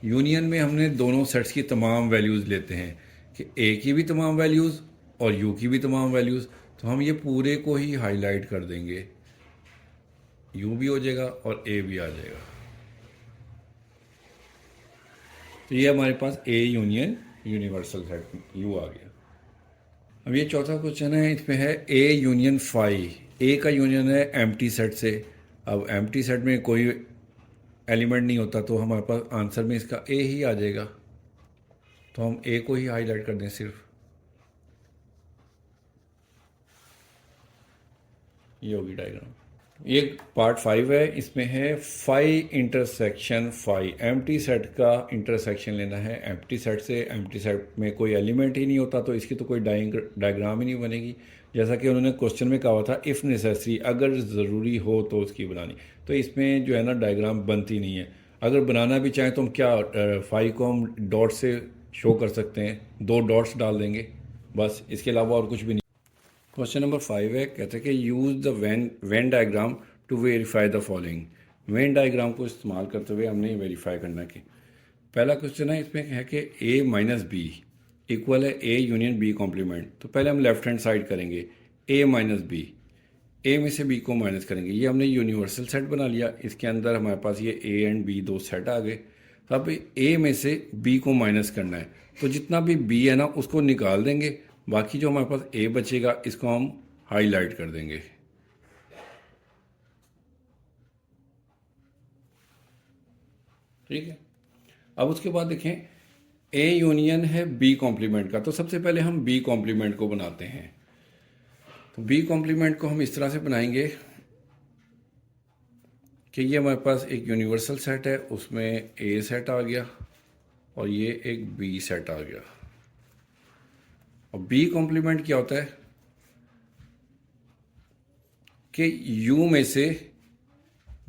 Speaker 1: यूनियन में हमने दोनों सेट्स की तमाम वैल्यूज़ लेते हैं कि ए की भी तमाम वैल्यूज़ और यू की भी तमाम वैल्यूज़। तो हम ये पूरे को ही हाईलाइट कर देंगे यू भी हो जाएगा और ए भी आ जाएगा। तो ये हमारे पास A union universal set U आ गया। अब ये चौथा क्वेश्चन है, इसमें है ए यूनियन फाई। ए का यूनियन है एम्प्टी सेट से। अब एम्प्टी सेट में कोई एलिमेंट नहीं होता तो हमारे पास आंसर में इसका ए ही आ जाएगा। तो हम ए को ही हाईलाइट कर दें सिर्फ। ये होगी डायग्राम। ये पार्ट 5 है, इसमें है phi intersection phi. Empty set का इंटरसेक्शन लेना है एम्प्टी सेट से। एम्प्टी सेट में कोई एलिमेंट ही नहीं होता तो इसकी तो कोई डायग्राम ही नहीं बनेगी। जैसा कि उन्होंने क्वेश्चन में कहा था इफ़ नेसेसरी, अगर ज़रूरी हो तो उसकी बनानी। तो इसमें जो है ना डायग्राम बनती नहीं है। अगर बनाना भी चाहें तो हम क्या फाई को हम डॉट से शो कर सकते हैं, 2 डॉट्स डाल देंगे बस, इसके अलावा और कुछ भी नहीं। क्वेश्चन नंबर 5 है, कहते हैं कि use the Venn diagram to verify the following. Venn diagram को इस्तेमाल करते हुए हमने वेरीफाई करना है कि पहला क्वेश्चन है, इसमें है कि ए माइनस बी इक्वल है ए यूनियन बी कॉम्प्लीमेंट। तो पहले हम लेफ्ट हैंड साइड करेंगे, ए माइनस बी, ए में से बी को माइनस करेंगे। ये हमने यूनिवर्सल सेट बना लिया, इसके अंदर हमारे पास ये ए एंड बी 2 सेट आ गए। तो अब ए में से बी को माइनस करना है, तो जितना भी बी है ना उसको निकाल देंगे। बाकी जो हमारे पास ए बचेगा इसको हम हाईलाइट कर देंगे। ठीक है। अब उसके बाद देखें ए यूनियन है बी कॉम्प्लीमेंट का, तो सबसे पहले हम बी कॉम्प्लीमेंट को बनाते हैं। तो बी कॉम्प्लीमेंट को हम इस तरह से बनाएंगे कि ये हमारे पास एक यूनिवर्सल सेट है, उसमें ए सेट आ गया और ये एक बी सेट आ गया। और बी कॉम्प्लीमेंट क्या होता है कि यू में से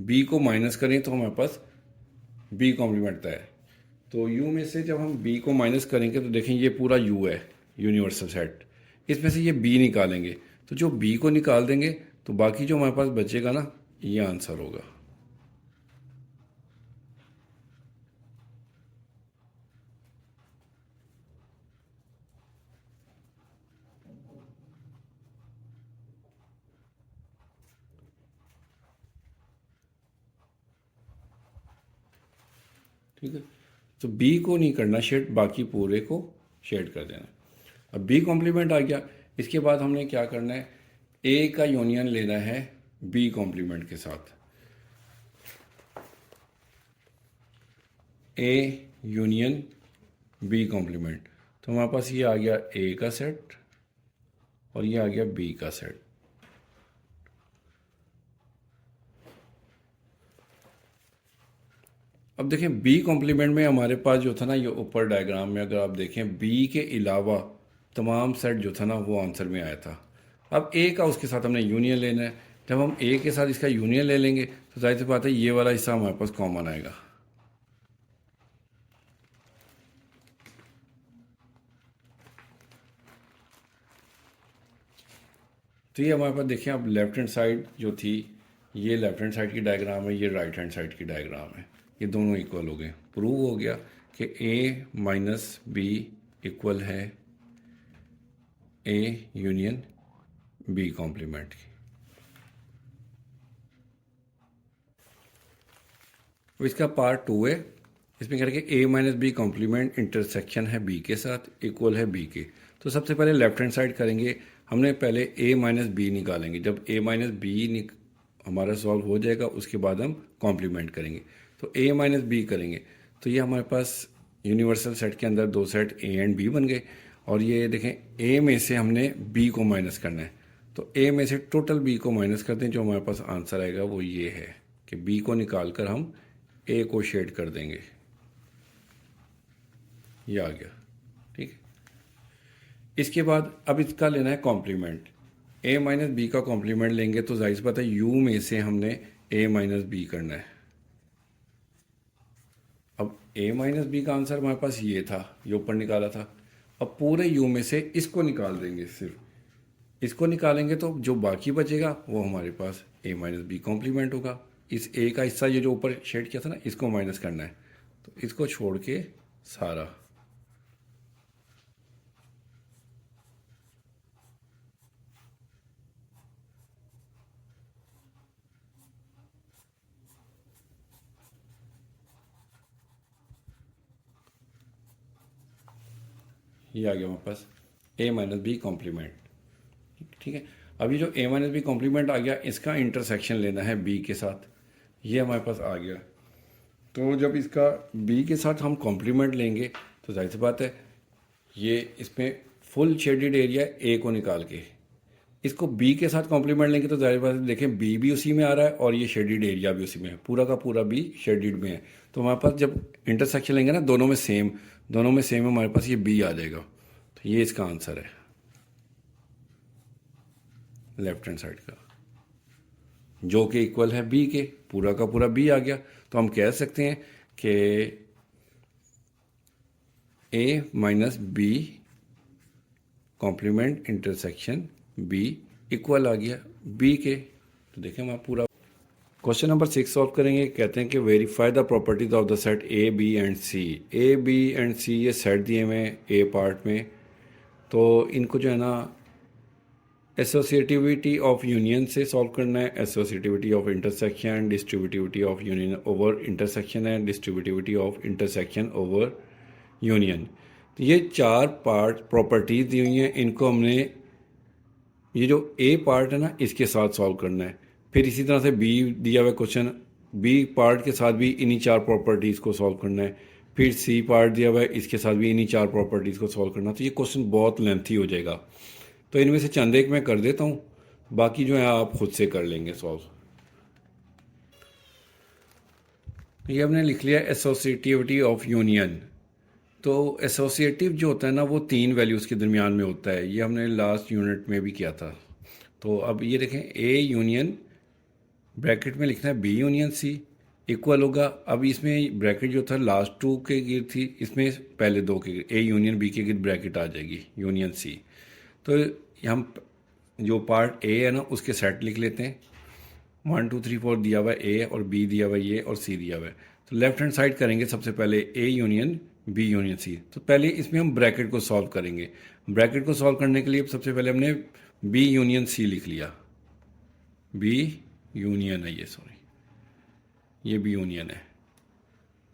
Speaker 1: बी को माइनस करें तो हमारे पास बी कॉम्प्लीमेंट आता है। तो यू में से जब हम बी को माइनस करेंगे तो देखें ये पूरा यू है यूनिवर्सल सेट, इसमें से ये बी निकालेंगे। तो जो बी को निकाल देंगे तो बाकी जो हमारे पास बचेगा ना ये आंसर होगा। ठीक है। तो बी को नहीं करना शेड, बाकी पूरे को शेड कर देना। अब बी कॉम्प्लीमेंट आ गया, इसके बाद हमने क्या करना है, ए का यूनियन लेना है बी कॉम्प्लीमेंट के साथ। ए यूनियन बी कॉम्प्लीमेंट, तो हमारे पास ये आ गया ए का सेट और ये आ गया बी का सेट। अब देखें बी कॉम्प्लीमेंट में हमारे पास जो था ना, ये ऊपर डायग्राम में अगर आप देखें बी के अलावा तमाम सेट जो था ना वो आंसर में आया था। अब ए का उसके साथ हमने यूनियन लेना है। जब हम ए के साथ इसका यूनियन ले लेंगे तो जाहिर सी बात है ये वाला हिस्सा हमारे पास कॉमन आएगा। तो ये हमारे पास देखें, अब लेफ्ट हैंड साइड जो थी ये लेफ्ट हैंड साइड की डायग्राम है, ये राइट हैंड साइड की डायग्राम है, ये दोनों इक्वल हो गए। प्रूव हो गया कि ए माइनस बी इक्वल है ए यूनियन बी कॉम्प्लीमेंट की। अब इसका पार्ट 2 है, इसमें कह रहे हैं कि A minus B complement intersection है बी के साथ इक्वल है बी के। तो सबसे पहले लेफ्ट हैंड साइड करेंगे, हमने पहले ए माइनस बी निकालेंगे। जब ए माइनस बी हमारा सॉल्व हो जाएगा उसके बाद हम कॉम्प्लीमेंट करेंगे। तो ए माइनस बी करेंगे तो ये हमारे पास यूनिवर्सल सेट के अंदर 2 सेट ए एंड बी बन गए। और ये देखें ए में से हमने बी को माइनस करना है, तो ए में से टोटल बी को माइनस करते हैं, जो हमारे पास आंसर आएगा वो ये है कि बी को निकाल कर हम ए को शेड कर देंगे। ये आ गया। ठीक है। इसके बाद अब इसका लेना है कॉम्प्लीमेंट। ए माइनस बी का कॉम्प्लीमेंट लेंगे तो जाहिर सी बात है यू में से हमने ए माइनस बी करना है। अब ए माइनस बी का आंसर हमारे पास ये था, ये ऊपर निकाला था। अब पूरे यू में से इसको निकाल देंगे, सिर्फ इसको निकालेंगे तो जो बाकी बचेगा वो हमारे पास ए माइनस बी कॉम्प्लीमेंट होगा। इस ए का हिस्सा ये जो ऊपर शेड किया था ना इसको माइनस करना है, तो इसको छोड़ के सारा। ये आ गया हमारे पास ए माइनस बी कॉम्प्लीमेंट। ठीक है, अभी जो ए माइनस बी कॉम्प्लीमेंट आ गया, इसका इंटरसेक्शन लेना है बी के साथ। ये हमारे पास आ गया। तो जब इसका बी के साथ हम कॉम्प्लीमेंट लेंगे तो जाहिर सी बात है ये इसमें फुल शेडेड एरिया ए को निकाल के इसको बी के साथ कॉम्प्लीमेंट लेंगे तो जाहिर बात है देखें बी भी उसी में आ रहा है और ये शेडेड एरिया भी उसी में है, पूरा का पूरा बी शेडेड में है। तो हमारे पास जब इंटरसेक्शन लेंगे ना दोनों में सेम हमारे पास ये बी आ जाएगा। तो ये इसका आंसर है लेफ्ट हैंड साइड का, जो कि इक्वल है बी के, पूरा का पूरा बी आ गया। तो हम कह सकते हैं कि A minus B complement intersection B equal आ गया बी के। तो देखें हम पूरा क्वेश्चन नंबर 6 सॉल्व करेंगे। कहते हैं कि verify the properties of the set A B and C. A B and C ये सेट दिए हुए हैं ए पार्ट में, तो इनको जो है ना एसोसिएटिविटी ऑफ यूनियन से सॉल्व करना है। Associativity of intersection, distributivity of union over intersection है, distributivity of intersection over union. तो ये चार पार्ट प्रॉपर्टीज दी हुई हैं, इनको हमने ये जो ए पार्ट है ना इसके साथ सॉल्व करना है। फिर इसी तरह से बी दिया हुआ क्वेश्चन, बी पार्ट के साथ भी इन्हीं चार प्रॉपर्टीज़ को सॉल्व करना है। फिर सी पार्ट दिया हुआ है, इसके साथ भी इन्हीं चार प्रॉपर्टीज़ को सॉल्व करना। तो ये क्वेश्चन बहुत लेंथी हो जाएगा, तो इनमें से चंद एक मैं कर देता हूँ, बाकी जो है आप खुद से कर लेंगे सॉल्व। ये हमने लिख लिया एसोसिएटिविटी ऑफ यूनियन। तो एसोसिएटिव जो होता है ना वो तीन वैल्यूज़ के दरमियान में होता है, ये हमने लास्ट यूनिट में भी किया था। तो अब ये देखें ए यूनियन ब्रैकेट में लिखना है बी यूनियन सी इक्वल होगा। अब इसमें ब्रैकेट जो था लास्ट टू के गिर्द थी, इसमें पहले दो के गिर्द ए यूनियन बी के गिर्द ब्रैकेट आ जाएगी यूनियन सी। तो हम जो पार्ट ए है ना उसके सेट लिख लेते हैं। 1 2 3 4 दिया हुआ है ए, और बी दिया हुआ है ये, और सी दिया हुआ है। तो लेफ्ट हैंड साइड करेंगे सबसे पहले A union B union C. तो पहले इसमें हम ब्रैकेट को सॉल्व करेंगे। ब्रैकेट को सॉल्व करने के लिए सबसे पहले हमने बी यूनियन सी लिख लिया। बी यूनियन है ये, सॉरी ये बी यूनियन है,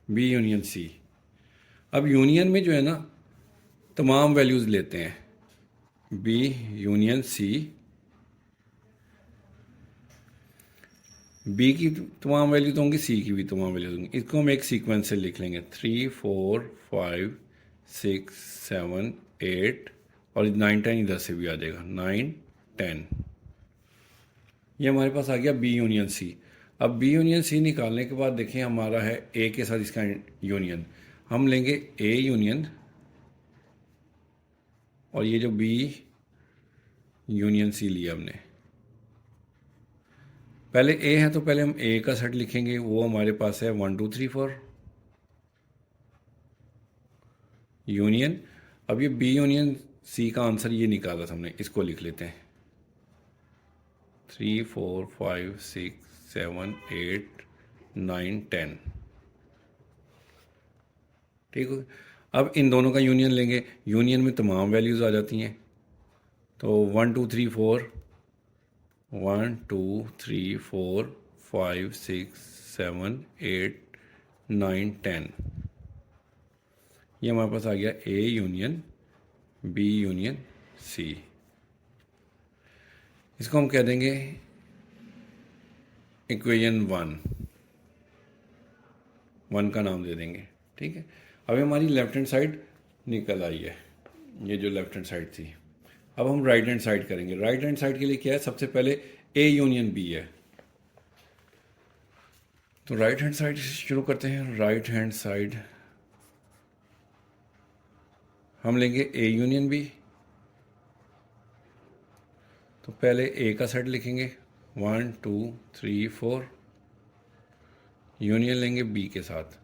Speaker 1: बी यूनियन सी। अब यूनियन में जो है ना तमाम वैल्यूज़ लेते हैं, बी यूनियन सी, बी की तमाम वैल्यू तो होंगी, सी की भी तमाम वैल्यूज होंगी। इसको हम एक सीक्वेंस से लिख लेंगे 3 4 5 6 7 8 और 9 10 इधर से भी आ जाएगा 9 10। ये हमारे पास आ गया बी यूनियन सी। अब बी यूनियन सी निकालने के बाद देखें हमारा है ए के साथ इसका यूनियन। हम लेंगे ए यूनियन, और ये जो बी यूनियन सी लिया हमने, पहले ए है तो पहले हम ए का सेट लिखेंगे, वो हमारे पास है 1 2 3 4 यूनियन। अब ये बी यूनियन सी का आंसर ये निकाला था हमने, इसको लिख लेते हैं 3 4 5 6 7 8 9 10। ठीक है, अब इन दोनों का यूनियन लेंगे, यूनियन में तमाम वैल्यूज़ आ जाती हैं। तो 1 2 3 4 1 2 3 4 5 6 7 8 9 10। ये हमारे पास आ गया A union B union C. इसको हम कह देंगे इक्वेशन 1 का नाम दे देंगे। ठीक है, अभी हमारी लेफ्ट हैंड साइड निकल आई है, ये जो लेफ्ट हैंड साइड थी। अब हम राइट हैंड साइड करेंगे। राइट हैंड साइड के लिए क्या है, सबसे पहले ए यूनियन बी है। तो राइट हैंड साइड से शुरू करते हैं। राइट हैंड साइड हम लेंगे ए यूनियन बी। तो पहले ए का सेट लिखेंगे 1 2 3 4, यूनियन लेंगे बी के साथ।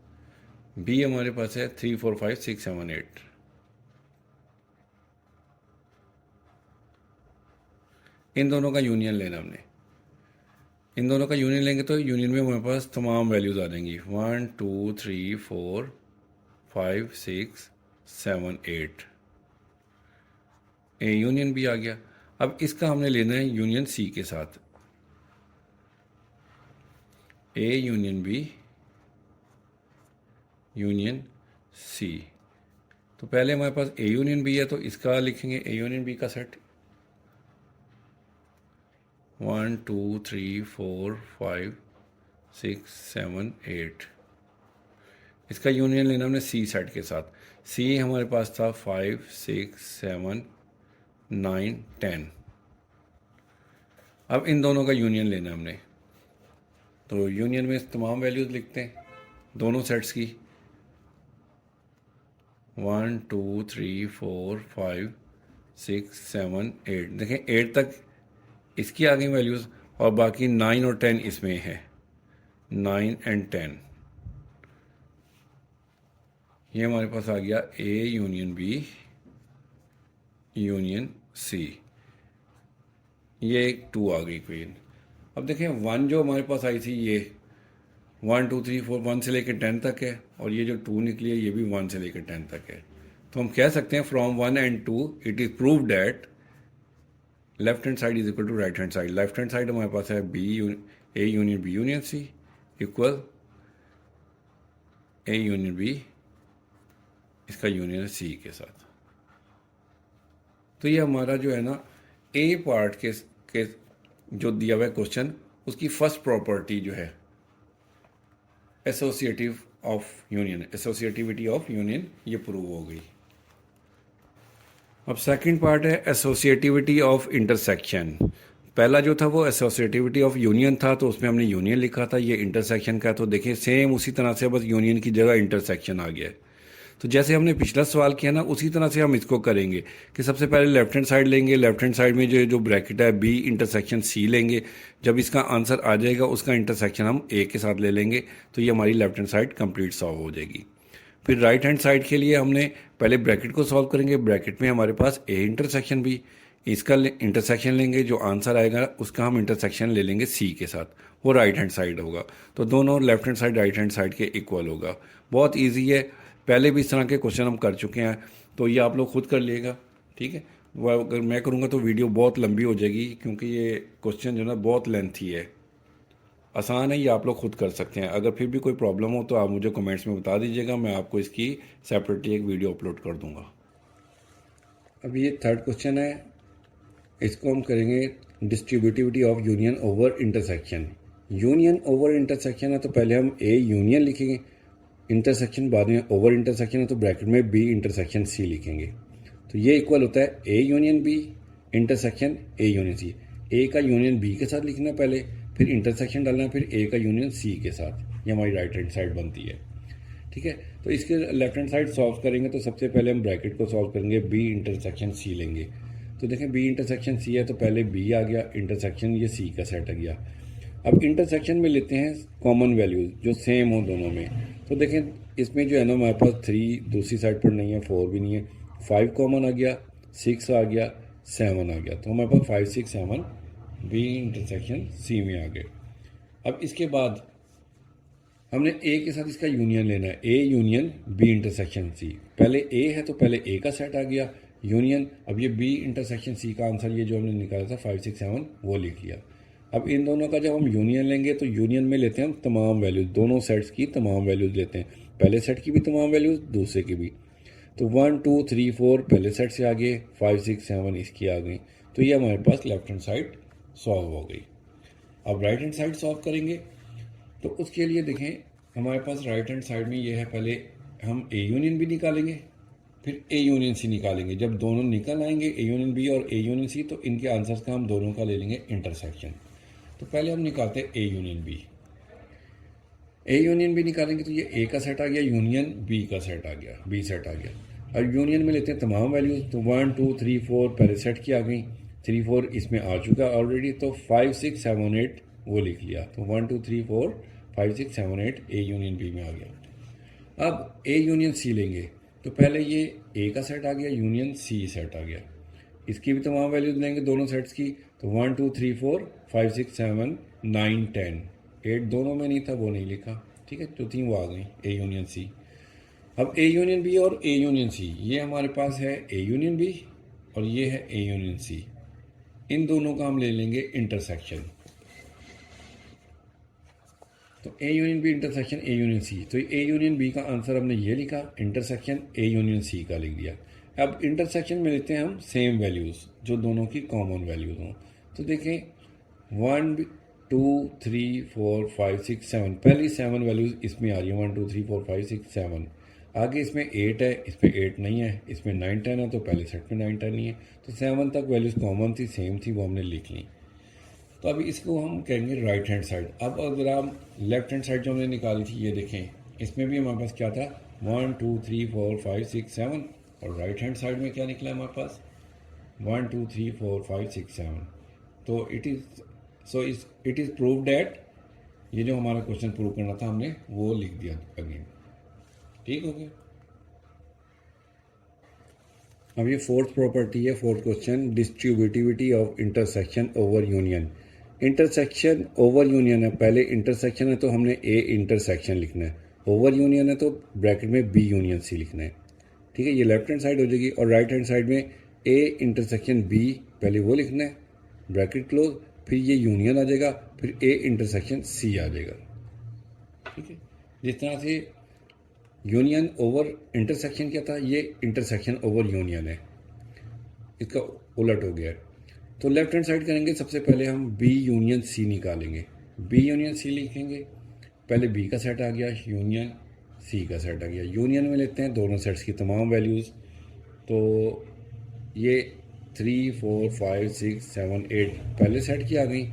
Speaker 1: बी हमारे पास है 3 4 5 6 7 8। इन दोनों का यूनियन लेना हमने। इन दोनों का यूनियन लेंगे तो यूनियन में हमारे पास तमाम वैल्यूज़ आ जाएंगी 1 2 3 4 5 6 7 8। ए यूनियन भी आ गया। अब इसका हमने लेना है यूनियन सी के साथ। A union B union C. तो पहले हमारे पास ए यूनियन बी है, तो इसका लिखेंगे ए यूनियन बी का सेट 1 2 3 4 5 6 7 8। इसका यूनियन लेना हमने सी सेट के साथ। सी हमारे पास था 5 6 7 9 10। अब इन दोनों का यूनियन लेना हमने, तो यूनियन में तमाम वैल्यूज़ लिखते हैं दोनों सेट्स की 1 2 3 4 5 6 7 8। देखें 8 तक इसकी आ गई वैल्यूज़ और बाकी 9 और 10 इसमें है। 9 एंड 10 ये हमारे पास आ गया A union B union C, ये एक 2 आ गई इक्वेशन। अब देखें 1 जो हमारे पास आई थी ये 1 2 3 4 1 से लेकर 10 तक है, और ये जो 2 निकली है ये भी 1 से लेकर 10 तक है। तो हम कह सकते हैं from 1 and 2 it is prove that left hand side is equal to right hand side. Left hand side हमारे पास है A union B union C equal A union B इसका यूनियन है सी के साथ। तो ये हमारा जो है ना ए पार्ट के जो दिया हुआ है क्वेश्चन, उसकी फर्स्ट प्रॉपर्टी जो है associative of union, associativity of union, ये प्रूव हो गई। अब सेकंड पार्ट है एसोसिएटिविटी ऑफ इंटरसेक्शन। पहला जो था वो एसोसिएटिविटी ऑफ यूनियन था, तो उसमें हमने यूनियन लिखा था, ये इंटरसेक्शन का। तो देखिए सेम उसी तरह से बस यूनियन की जगह इंटरसेक्शन आ गया है। तो जैसे हमने पिछला सवाल किया ना, उसी तरह से हम इसको करेंगे कि सबसे पहले लेफ्ट हैंड साइड लेंगे, लेफ्ट हैंड साइड में जो ब्रैकेट है बी इंटरसेक्शन सी लेंगे। जब इसका आंसर आ जाएगा उसका इंटरसेक्शन हम ए के साथ ले लेंगे, तो ये हमारी left hand side complete solve हो जाएगी। फिर राइट हैंड साइड के लिए हमने पहले ब्रैकेट को सॉल्व करेंगे, ब्रैकेट में हमारे पास ए इंटरसेक्शन बी, इसका इंटरसेक्शन लेंगे, जो आंसर आएगा उसका हम इंटरसेक्शन ले लेंगे सी के साथ, वो राइट हैंड साइड होगा। तो दोनों left hand side right hand side के इक्वल होगा। बहुत ईजी है, पहले भी इस तरह के क्वेश्चन हम कर चुके हैं, तो ये आप लोग खुद कर लिएगा, ठीक है। वह अगर मैं करूँगा तो वीडियो बहुत लंबी हो जाएगी, क्योंकि ये क्वेश्चन जो ना बहुत लेंथी है। आसान है, ये आप लोग खुद कर सकते हैं। अगर फिर भी कोई प्रॉब्लम हो तो आप मुझे कमेंट्स में बता दीजिएगा, मैं आपको इसकी सेपरेटली एक वीडियो अपलोड कर दूंगा। अब ये थर्ड क्वेश्चन है, इसको हम करेंगे distributivity of union over intersection. Union over intersection है तो पहले हम ए यूनियन लिखेंगे, इंटरसेक्शन बाद में ओवर इंटरसेक्शन है तो ब्रैकेट में बी इंटरसेक्शन सी लिखेंगे। तो ये इक्वल होता है A union B intersection A union C. A का यूनियन बी के साथ लिखना है पहले, फिर इंटरसेक्शन डालना है, फिर ए का यूनियन सी के साथ। ये हमारी राइट हैंड साइड बनती है, ठीक है। तो इसके लेफ्ट हैंड साइड सॉल्व करेंगे तो सबसे पहले हम ब्रैकेट को सॉल्व करेंगे, बी इंटरसेक्शन सी लेंगे। तो देखें बी इंटरसेक्शन सी है तो पहले बी आ गया, इंटरसेक्शन ये सी का सेट आ गया। अब इंटरसेक्शन में लेते हैं कॉमन वैल्यूज़ जो सेम हो दोनों में। तो देखें इसमें जो है ना हमारे पास 3 दूसरी साइड पर नहीं है, 4 भी नहीं है, 5 कॉमन आ गया, 6 आ गया, 7 आ गया। तो हमारे पास 5 6 7 बी इंटरसेक्शन सी में आ गए। अब इसके बाद हमने ए के साथ इसका यूनियन लेना है, A union B intersection C. पहले ए है तो पहले ए का सेट आ गया यूनियन। अब ये बी इंटरसेक्शन सी का आंसर ये जो हमने निकाला था 5 6 7 वो लिख लिया। अब इन दोनों का जब हम यूनियन लेंगे तो यूनियन में लेते हैं हम तमाम वैल्यूज़, दोनों सेट्स की तमाम वैल्यूज़ लेते हैं, पहले सेट की भी तमाम वैल्यूज़, दूसरे की भी। तो 1 2 3 4 पहले सेट से आ गए, 5 6 7 इसकी आ गई। तो ये हमारे पास लेफ्ट हैंड साइड सॉल्व हो गई। अब राइट हैंड साइड सॉल्व करेंगे तो उसके लिए देखें हमारे पास राइट हैंड साइड में ये है, पहले हम ए यूनियन बी निकालेंगे, फिर ए यूनियन सी निकालेंगे। जब दोनों निकल आएंगे ए यूनियन बी और ए यूनियन सी, तो इनके आंसर्स का हम दोनों का ले लेंगे इंटरसेक्शन। तो पहले हम निकालते हैं A union B. A union B निकालेंगे तो ये ए का सेट आ गया, यूनियन बी का सेट आ गया, बी सेट आ गया। अब यूनियन में लेते हैं तमाम वैल्यूज़, तो 1 2 3 4 पहले सेट की आ गई, 3 4 इसमें आ चुका ऑलरेडी, तो 5 6 7 8 वो लिख लिया। तो 1 2 3 4 5 6 7 8 ए यूनियन बी में आ गया। अब ए यूनियन सी लेंगे तो पहले ये ए का सेट आ गया, यूनियन सी सेट आ गया, इसकी भी तमाम वैल्यूज लेंगे दोनों सेट्स की। तो 1 2 3 4 5 6 7 9 10 8 दोनों में नहीं था वो नहीं लिखा, ठीक है, जो थी वो आ गई ए यूनियन सी। अब ए यूनियन बी और ए यूनियन सी, ये हमारे पास है ए यूनियन बी और ये है ए यूनियन सी। इन दोनों का हम ले लेंगे इंटरसेक्शन। तो A union B intersection A union C, तो ए यूनियन बी का आंसर हमने ये लिखा, इंटरसेक्शन ए यूनियन सी का लिख दिया। अब इंटरसेक्शन में लेते हैं हम सेम वैल्यूज़ जो दोनों की कॉमन वैल्यूज़ हों। तो देखें 1 2 3 4 5 6 7, पहली 7 वैल्यूज़ इसमें आ रही है 1 2 3 4 5 6 7। आगे इसमें 8 है, इसमें 8 नहीं है, इसमें 9 10 है, तो पहले सेट में 9 10 नहीं है, तो 7 तक वैल्यूज़ कॉमन थी, सेम थी, वो हमने लिख ली। तो अभी इसको हम कहेंगे राइट हैंड साइड। अब अगर आप लेफ्ट हैंड साइड जो हमने निकाली थी ये देखें, इसमें भी हमारे पास क्या था 1 2 3 4 5 6 7, और राइट हैंड साइड में क्या निकला हमारे पास 1 2 3 4 5 6 7। तो इट इज़ प्रूव डैट, ये जो हमारा क्वेश्चन प्रूव करना था हमने वो लिख दिया अगेन। ठीक हो गया। अब ये फोर्थ प्रॉपर्टी है, fourth question, distributivity of intersection over union. Intersection over union है, पहले इंटरसेक्शन है तो हमने ए इंटरसेक्शन लिखना है, ओवर यूनियन है तो ब्रैकेट में बी यूनियन सी लिखना है। ठीक है, ये लेफ्ट हैंड साइड हो जाएगी, और राइट हैंड साइड में ए इंटरसेक्शन बी पहले वो लिखना है, ब्रैकेट क्लोज, फिर ये यूनियन आ जाएगा, फिर ए इंटरसेक्शन सी आ जाएगा। ठीक है, जिस तरह से यूनियन ओवर इंटरसेक्शन क्या था, ये इंटरसेक्शन ओवर यूनियन है, इसका उलट हो गया है। तो लेफ्ट हैंड साइड करेंगे, सबसे पहले हम बी यूनियन सी निकालेंगे, बी यूनियन सी लिखेंगे, पहले बी का सेट आ गया, यूनियन सी का सेट आ गया। यूनियन में लेते हैं दोनों सेट्स की तमाम वैल्यूज़, तो ये 3 4 5 6 7 8 पहले सेट की आ गई,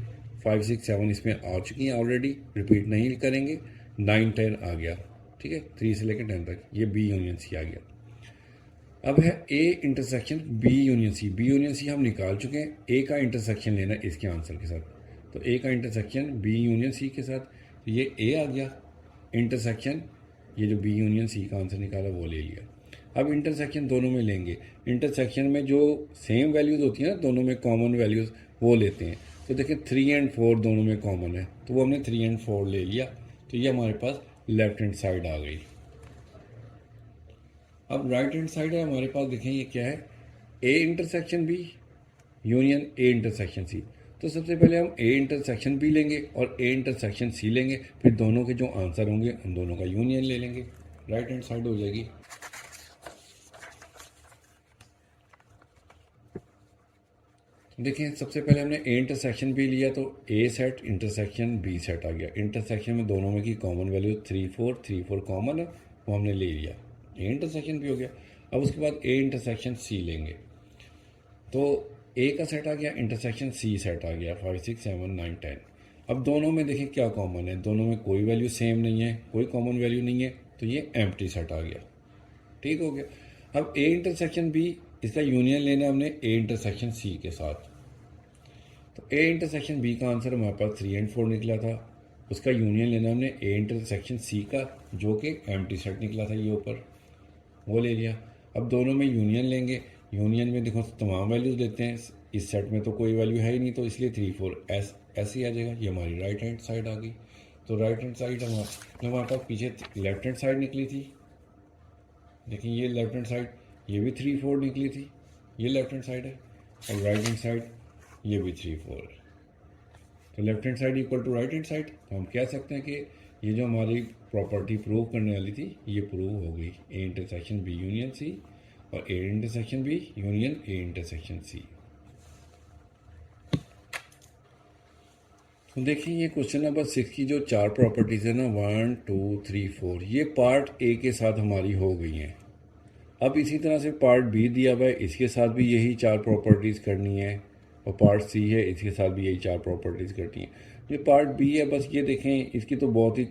Speaker 1: 5 6 7 इसमें आ चुकी हैं ऑलरेडी, रिपीट नहीं करेंगे। 9 10 आ गया, ठीक है, 3 से लेकर 10 तक, ये बी यूनियन सी आ गया। अब है A intersection B union C, B union C हम निकाल चुके हैं, ए का इंटरसेक्शन लेना है इसके आंसर के साथ, तो ए का इंटरसेक्शन बी यूनियन सी के साथ, तो ये ए आ गया इंटरसेक्शन, ये जो बी यूनियन सी का आंसर निकाला वो ले लिया। अब इंटरसेक्शन दोनों में लेंगे, इंटरसेक्शन में जो सेम वैल्यूज़ होती हैं ना, दोनों में कॉमन वैल्यूज़ वो लेते हैं। तो देखिए 3 और 4 दोनों में कॉमन है, तो वो हमने 3 और 4 ले लिया, तो ये हमारे पास लेफ्ट हैंड साइड आ गई। अब राइट हैंड साइड है हमारे पास, देखें ये क्या है, A intersection B union A intersection C. तो सबसे पहले हम ए इंटरसेक्शन बी लेंगे और ए इंटरसेक्शन सी लेंगे, फिर दोनों के जो आंसर होंगे उन दोनों का यूनियन ले लेंगे, राइट हैंड साइड हो जाएगी। देखें सबसे पहले हमने ए इंटरसेक्शन बी लिया, तो ए सेट इंटरसेक्शन बी सेट आ गया, इंटरसेक्शन में दोनों में की कॉमन वैल्यू 3 4 कॉमन है, वो हमने ले लिया, ए इंटरसेक्शन भी हो गया। अब उसके बाद ए इंटरसेक्शन सी लेंगे, तो ए का सेट आ गया, इंटरसेक्शन सी सेट आ गया, 5 6 7 9 10। अब दोनों में देखें क्या कॉमन है, दोनों में कोई वैल्यू सेम नहीं है, कोई कॉमन वैल्यू नहीं है, तो ये एम्प्टी सेट आ गया। ठीक हो गया। अब ए इंटरसेक्शन बी, इसका यूनियन लेना हमने ए इंटरसेक्शन सी के साथ, तो ए इंटरसेक्शन बी का आंसर हमारे पास 3 और 4 निकला था, उसका यूनियन लेना हमने ए इंटरसेक्शन सी का, जो कि एम्प्टी सेट निकला था ये ऊपर, वो ले लिया। अब दोनों में यूनियन लेंगे, यूनियन में देखो तमाम वैल्यूज़ लेते हैं, इस सेट में तो कोई वैल्यू है ही नहीं, तो इसलिए 3 4 ऐसे ही आ जाएगा, ये हमारी राइट हैंड साइड आ गई। तो राइट हैंड साइड हमारे पास पीछे लेफ्ट हैंड साइड निकली थी, देखिए ये लेफ्ट हैंड साइड, ये भी 3 4 निकली थी, ये लेफ्ट हैंड साइड है, और राइट हैंड साइड ये भी 3 4 है। तो left hand side equal to right hand side, तो हम कह सकते हैं कि ये जो हमारी प्रॉपर्टी प्रूव करने वाली थी ये प्रूव हो गई, A intersection B union C और A intersection B union A intersection C. तो देखिए ये क्वेश्चन नंबर 6 की जो 4 प्रॉपर्टीज़ है ना, 1 2 3 4, ये पार्ट ए के साथ हमारी हो गई हैं। अब इसी तरह से पार्ट बी दिया हुआ है, इसके साथ भी यही 4 प्रॉपर्टीज़ करनी है, और पार्ट सी है इसके साथ भी यही 4 प्रॉपर्टीज़ करनी है। ये पार्ट बी है, बस ये देखें इसकी तो बहुत ही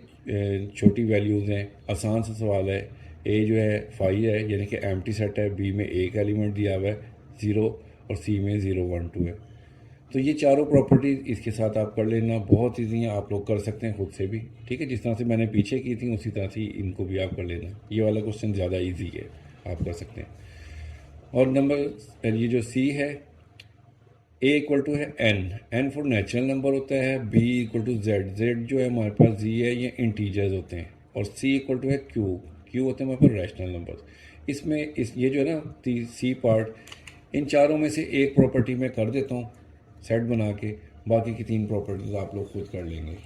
Speaker 1: छोटी वैल्यूज़ हैं, आसान सा सवाल है। ए जो है 5 है, यानी कि एम्प्टी सेट है, बी में एक एलिमेंट दिया हुआ है 0, और सी में 0 1 2 है। तो ये चारों प्रॉपर्टीज़ इसके साथ आप कर लेना, बहुत ईजी है, आप लोग कर सकते हैं खुद से भी। ठीक है, जिस तरह से मैंने पीछे की थी उसी तरह से इनको भी आप कर लेना, ये वाला क्वेश्चन ज़्यादा ईजी है, आप कर सकते हैं। और नंबर ये जो सी है, ए इक्वल टू है एन फॉर नेचुरल नंबर होता है, बी इक्वल टू जेड जो है हमारे पास जी है ये इंटीजर्स होते हैं, और सी इक्वल टू है क्यू होते हैं हमारे पास रैशनल नंबर। इसमें ये जो है ना सी पार्ट, इन चारों में से एक प्रॉपर्टी मैं कर देता हूँ सेट बना के, बाकी की 3 प्रॉपर्टीज आप लोग खुद कर लेंगे।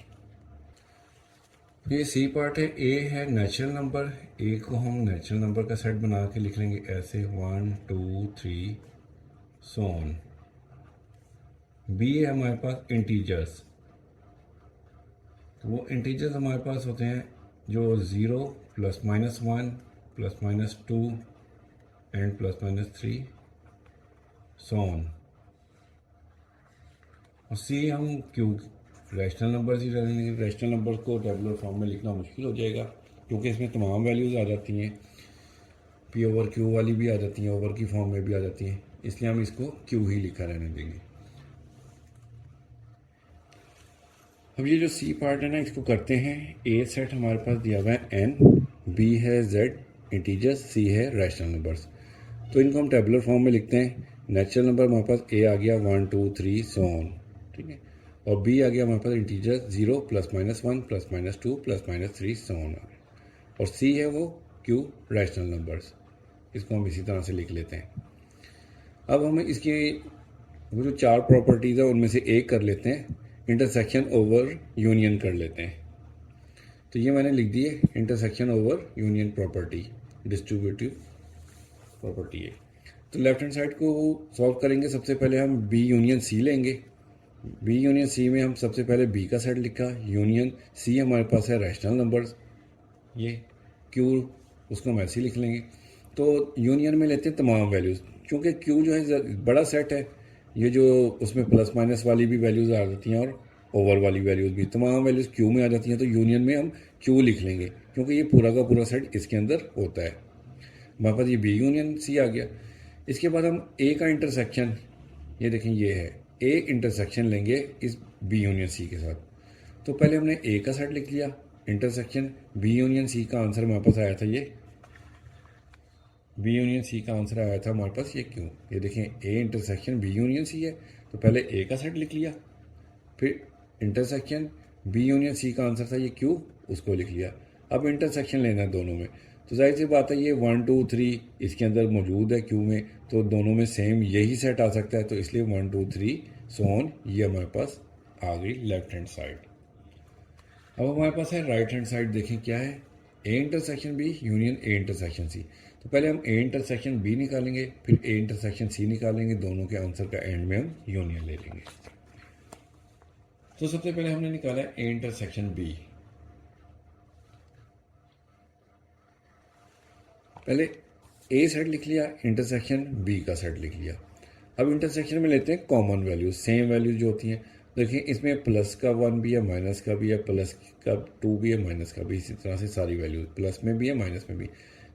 Speaker 1: ये सी पार्ट है। ए है नेचुरल नंबर, ए को हम नेचुरल नंबर का सेट बना के लिख लेंगे ऐसे 1 2 3 सो ऑन। बी है हमारे पास इंटीजर्स, तो वो इंटीजर्स हमारे पास होते हैं जो 0 plus minus 1 plus minus 2 and plus minus 3 so on. और सी हम क्यू रैशनल नंबर्स ही रहेंगे। रैशनल नंबर्स को टेबुलर फॉर्म में लिखना मुश्किल हो जाएगा क्योंकि इसमें तमाम वैल्यूज़ आ जाती हैं, पी ओवर क्यू वाली भी आ जाती हैं, ओवर की फॉर्म में भी आ जाती हैं, इसलिए हम इसको क्यू ही लिखा रहने देंगे। अब ये जो सी पार्ट है ना, इसको करते हैं। ए सेट हमारे पास दिया हुआ है एन, बी है जेड इंटीजर्स, सी है रैशनल नंबर्स। तो इनको हम टेबुलर फॉर्म में लिखते हैं। नेचुरल नंबर हमारे पास ए आ गया 1 2 3 सो ऑन, ठीक है, और बी आ गया हमारे पास integer 0 plus minus 1 plus minus 2 plus minus 3 so on, और सी है वो क्यू रैशनल नंबर्स। इसको हम इसी तरह से लिख लेते हैं। अब हम इसकी वो जो 4 प्रॉपर्टीज़ है उनमें से एक कर लेते हैं, इंटरसेक्शन ओवर यूनियन कर लेते हैं। तो ये मैंने लिख दी है intersection over union property, distributive property है। तो लेफ्ट हैंड साइड को सॉल्व करेंगे। सबसे पहले हम बी यूनियन सी लेंगे। बी यूनियन सी में हम सबसे पहले बी का सेट लिखा, यूनियन सी हमारे पास है रैशनल नंबर्स, ये क्यू उसको हम ऐसे ही लिख लेंगे। तो यूनियन में लेते हैं तमाम वैल्यूज़, क्योंकि क्यू जो है बड़ा सेट है, ये जो उसमें प्लस माइनस वाली भी वैल्यूज़ आ जाती हैं और ओवर वाली वैल्यूज़ भी, तमाम वैल्यूज़ क्यू में आ जाती हैं। तो यूनियन में हम क्यू लिख लेंगे क्योंकि ये पूरा का पूरा सेट इसके अंदर होता है। हमारे पास ये बी यूनियन सी आ गया। इसके बाद हम ए का इंटरसेक्शन, ये देखें ये है, ए इंटरसेक्शन लेंगे इस बी यूनियन सी के साथ। तो पहले हमने ए का सेट लिख लिया, इंटरसेक्शन बी यूनियन सी का आंसर हमारे पास आया था, ये बी यूनियन सी का आंसर आया था हमारे पास ये क्यों। ये देखें A intersection B union C है, तो पहले ए का सेट लिख लिया, फिर इंटरसेक्शन बी यूनियन सी का आंसर था ये क्यू, उसको लिख लिया। अब इंटरसेक्शन लेना है दोनों में, तो जाहिर सी बात है ये 1 2 3 इसके अंदर मौजूद है क्यू में, तो दोनों में सेम यही सेट आ सकता है, तो इसलिए 1 2 3 सो ऑन ये हमारे पास आ गई लेफ्ट हैंड साइड। अब हमारे पास है राइट हैंड साइड। देखें क्या है, A intersection B union A intersection C. तो पहले हम ए इंटरसेक्शन बी निकालेंगे, फिर ए इंटरसेक्शन सी निकालेंगे, दोनों के आंसर का एंड में हम यूनियन ले लेंगे। तो सबसे पहले हमने निकाला ए इंटरसेक्शन बी। पहले ए सेट लिख लिया, इंटरसेक्शन बी का सेट लिख लिया। अब इंटरसेक्शन में लेते हैं कॉमन वैल्यूज, सेम वैल्यूज जो होती हैं। देखिए इसमें प्लस का 1 भी है, माइनस का भी है, प्लस का 2 भी है, माइनस का भी, इसी तरह से सारी वैल्यूज प्लस में भी है माइनस में भी,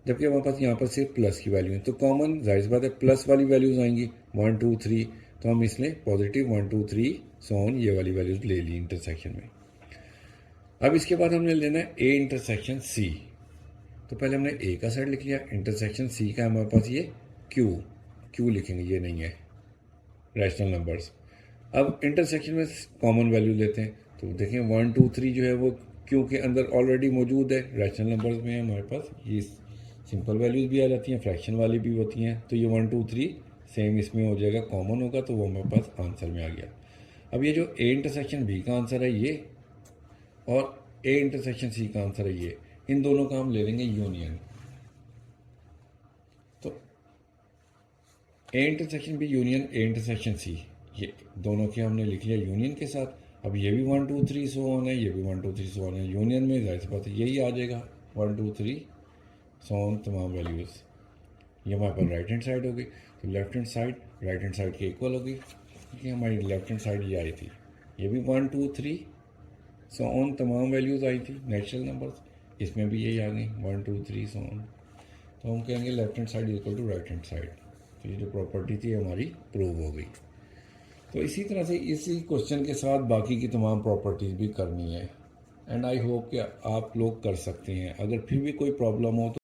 Speaker 1: जबकि हमारे पास यहाँ पर सिर्फ प्लस की वैल्यू है। तो कॉमन जाहिर सी बात है प्लस वाली वैल्यूज आएंगी 1 2 3, तो हम इसमें पॉजिटिव 1 2 3 सो ऑन ये वाली वैल्यूज ले ली इंटरसेक्शन में। अब इसके बाद हमने लेना है ए इंटरसेक्शन सी। तो पहले हमने ए का सेट लिख लिया, इंटरसेक्शन सी का हमारे पास ये क्यू लिखेंगे, ये नहीं है रैशनल नंबर्स। अब इंटरसेक्शन में कॉमन वैल्यू लेते हैं, तो देखें 1 2 3 जो है वो क्यू के अंदर ऑलरेडी मौजूद है, रैशनल नंबर्स में हमारे पास ये सिंपल वैल्यूज भी आ जाती हैं, फ्रैक्शन वाली भी होती हैं। तो ये 1 2 3 सेम इसमें हो जाएगा, कॉमन होगा, तो वो हमारे पास आंसर में आ गया। अब ये जो ए इंटरसेक्शन बी का आंसर है ये, और ए इंटरसेक्शन सी का आंसर है ये, इन दोनों का हम ले लेंगे यूनियन। तो A intersection B union A intersection C, ये दोनों के हमने लिख लिया यूनियन के साथ। अब ये भी 1 2 3 सो ऑन है, ये भी 1 2 3 सो ऑन है, यूनियन में जाहिर सी बात है यही आ जाएगा 1 2 3 सो ऑन तमाम वैल्यूज़। ये हमारे पास राइट हैंड साइड हो गई। तो left hand side right hand side के इक्वल हो गई, क्योंकि हमारी लेफ्ट हैंड साइड ये आई थी, ये भी 1 2 3 सो ऑन तमाम वैल्यूज़ आई थी नेचुरल नंबर्स, इसमें भी यही आ गई 1 2 3 सो ऑन। तो हम कहेंगे left hand side equal to right hand side. तो ये जो प्रॉपर्टी थी हमारी प्रूव हो गई। तो इसी तरह से इसी क्वेश्चन के साथ बाकी की तमाम प्रॉपर्टीज़ भी करनी है, एंड आई होप कि आप लोग कर सकते हैं। अगर फिर भी कोई प्रॉब्लम हो तो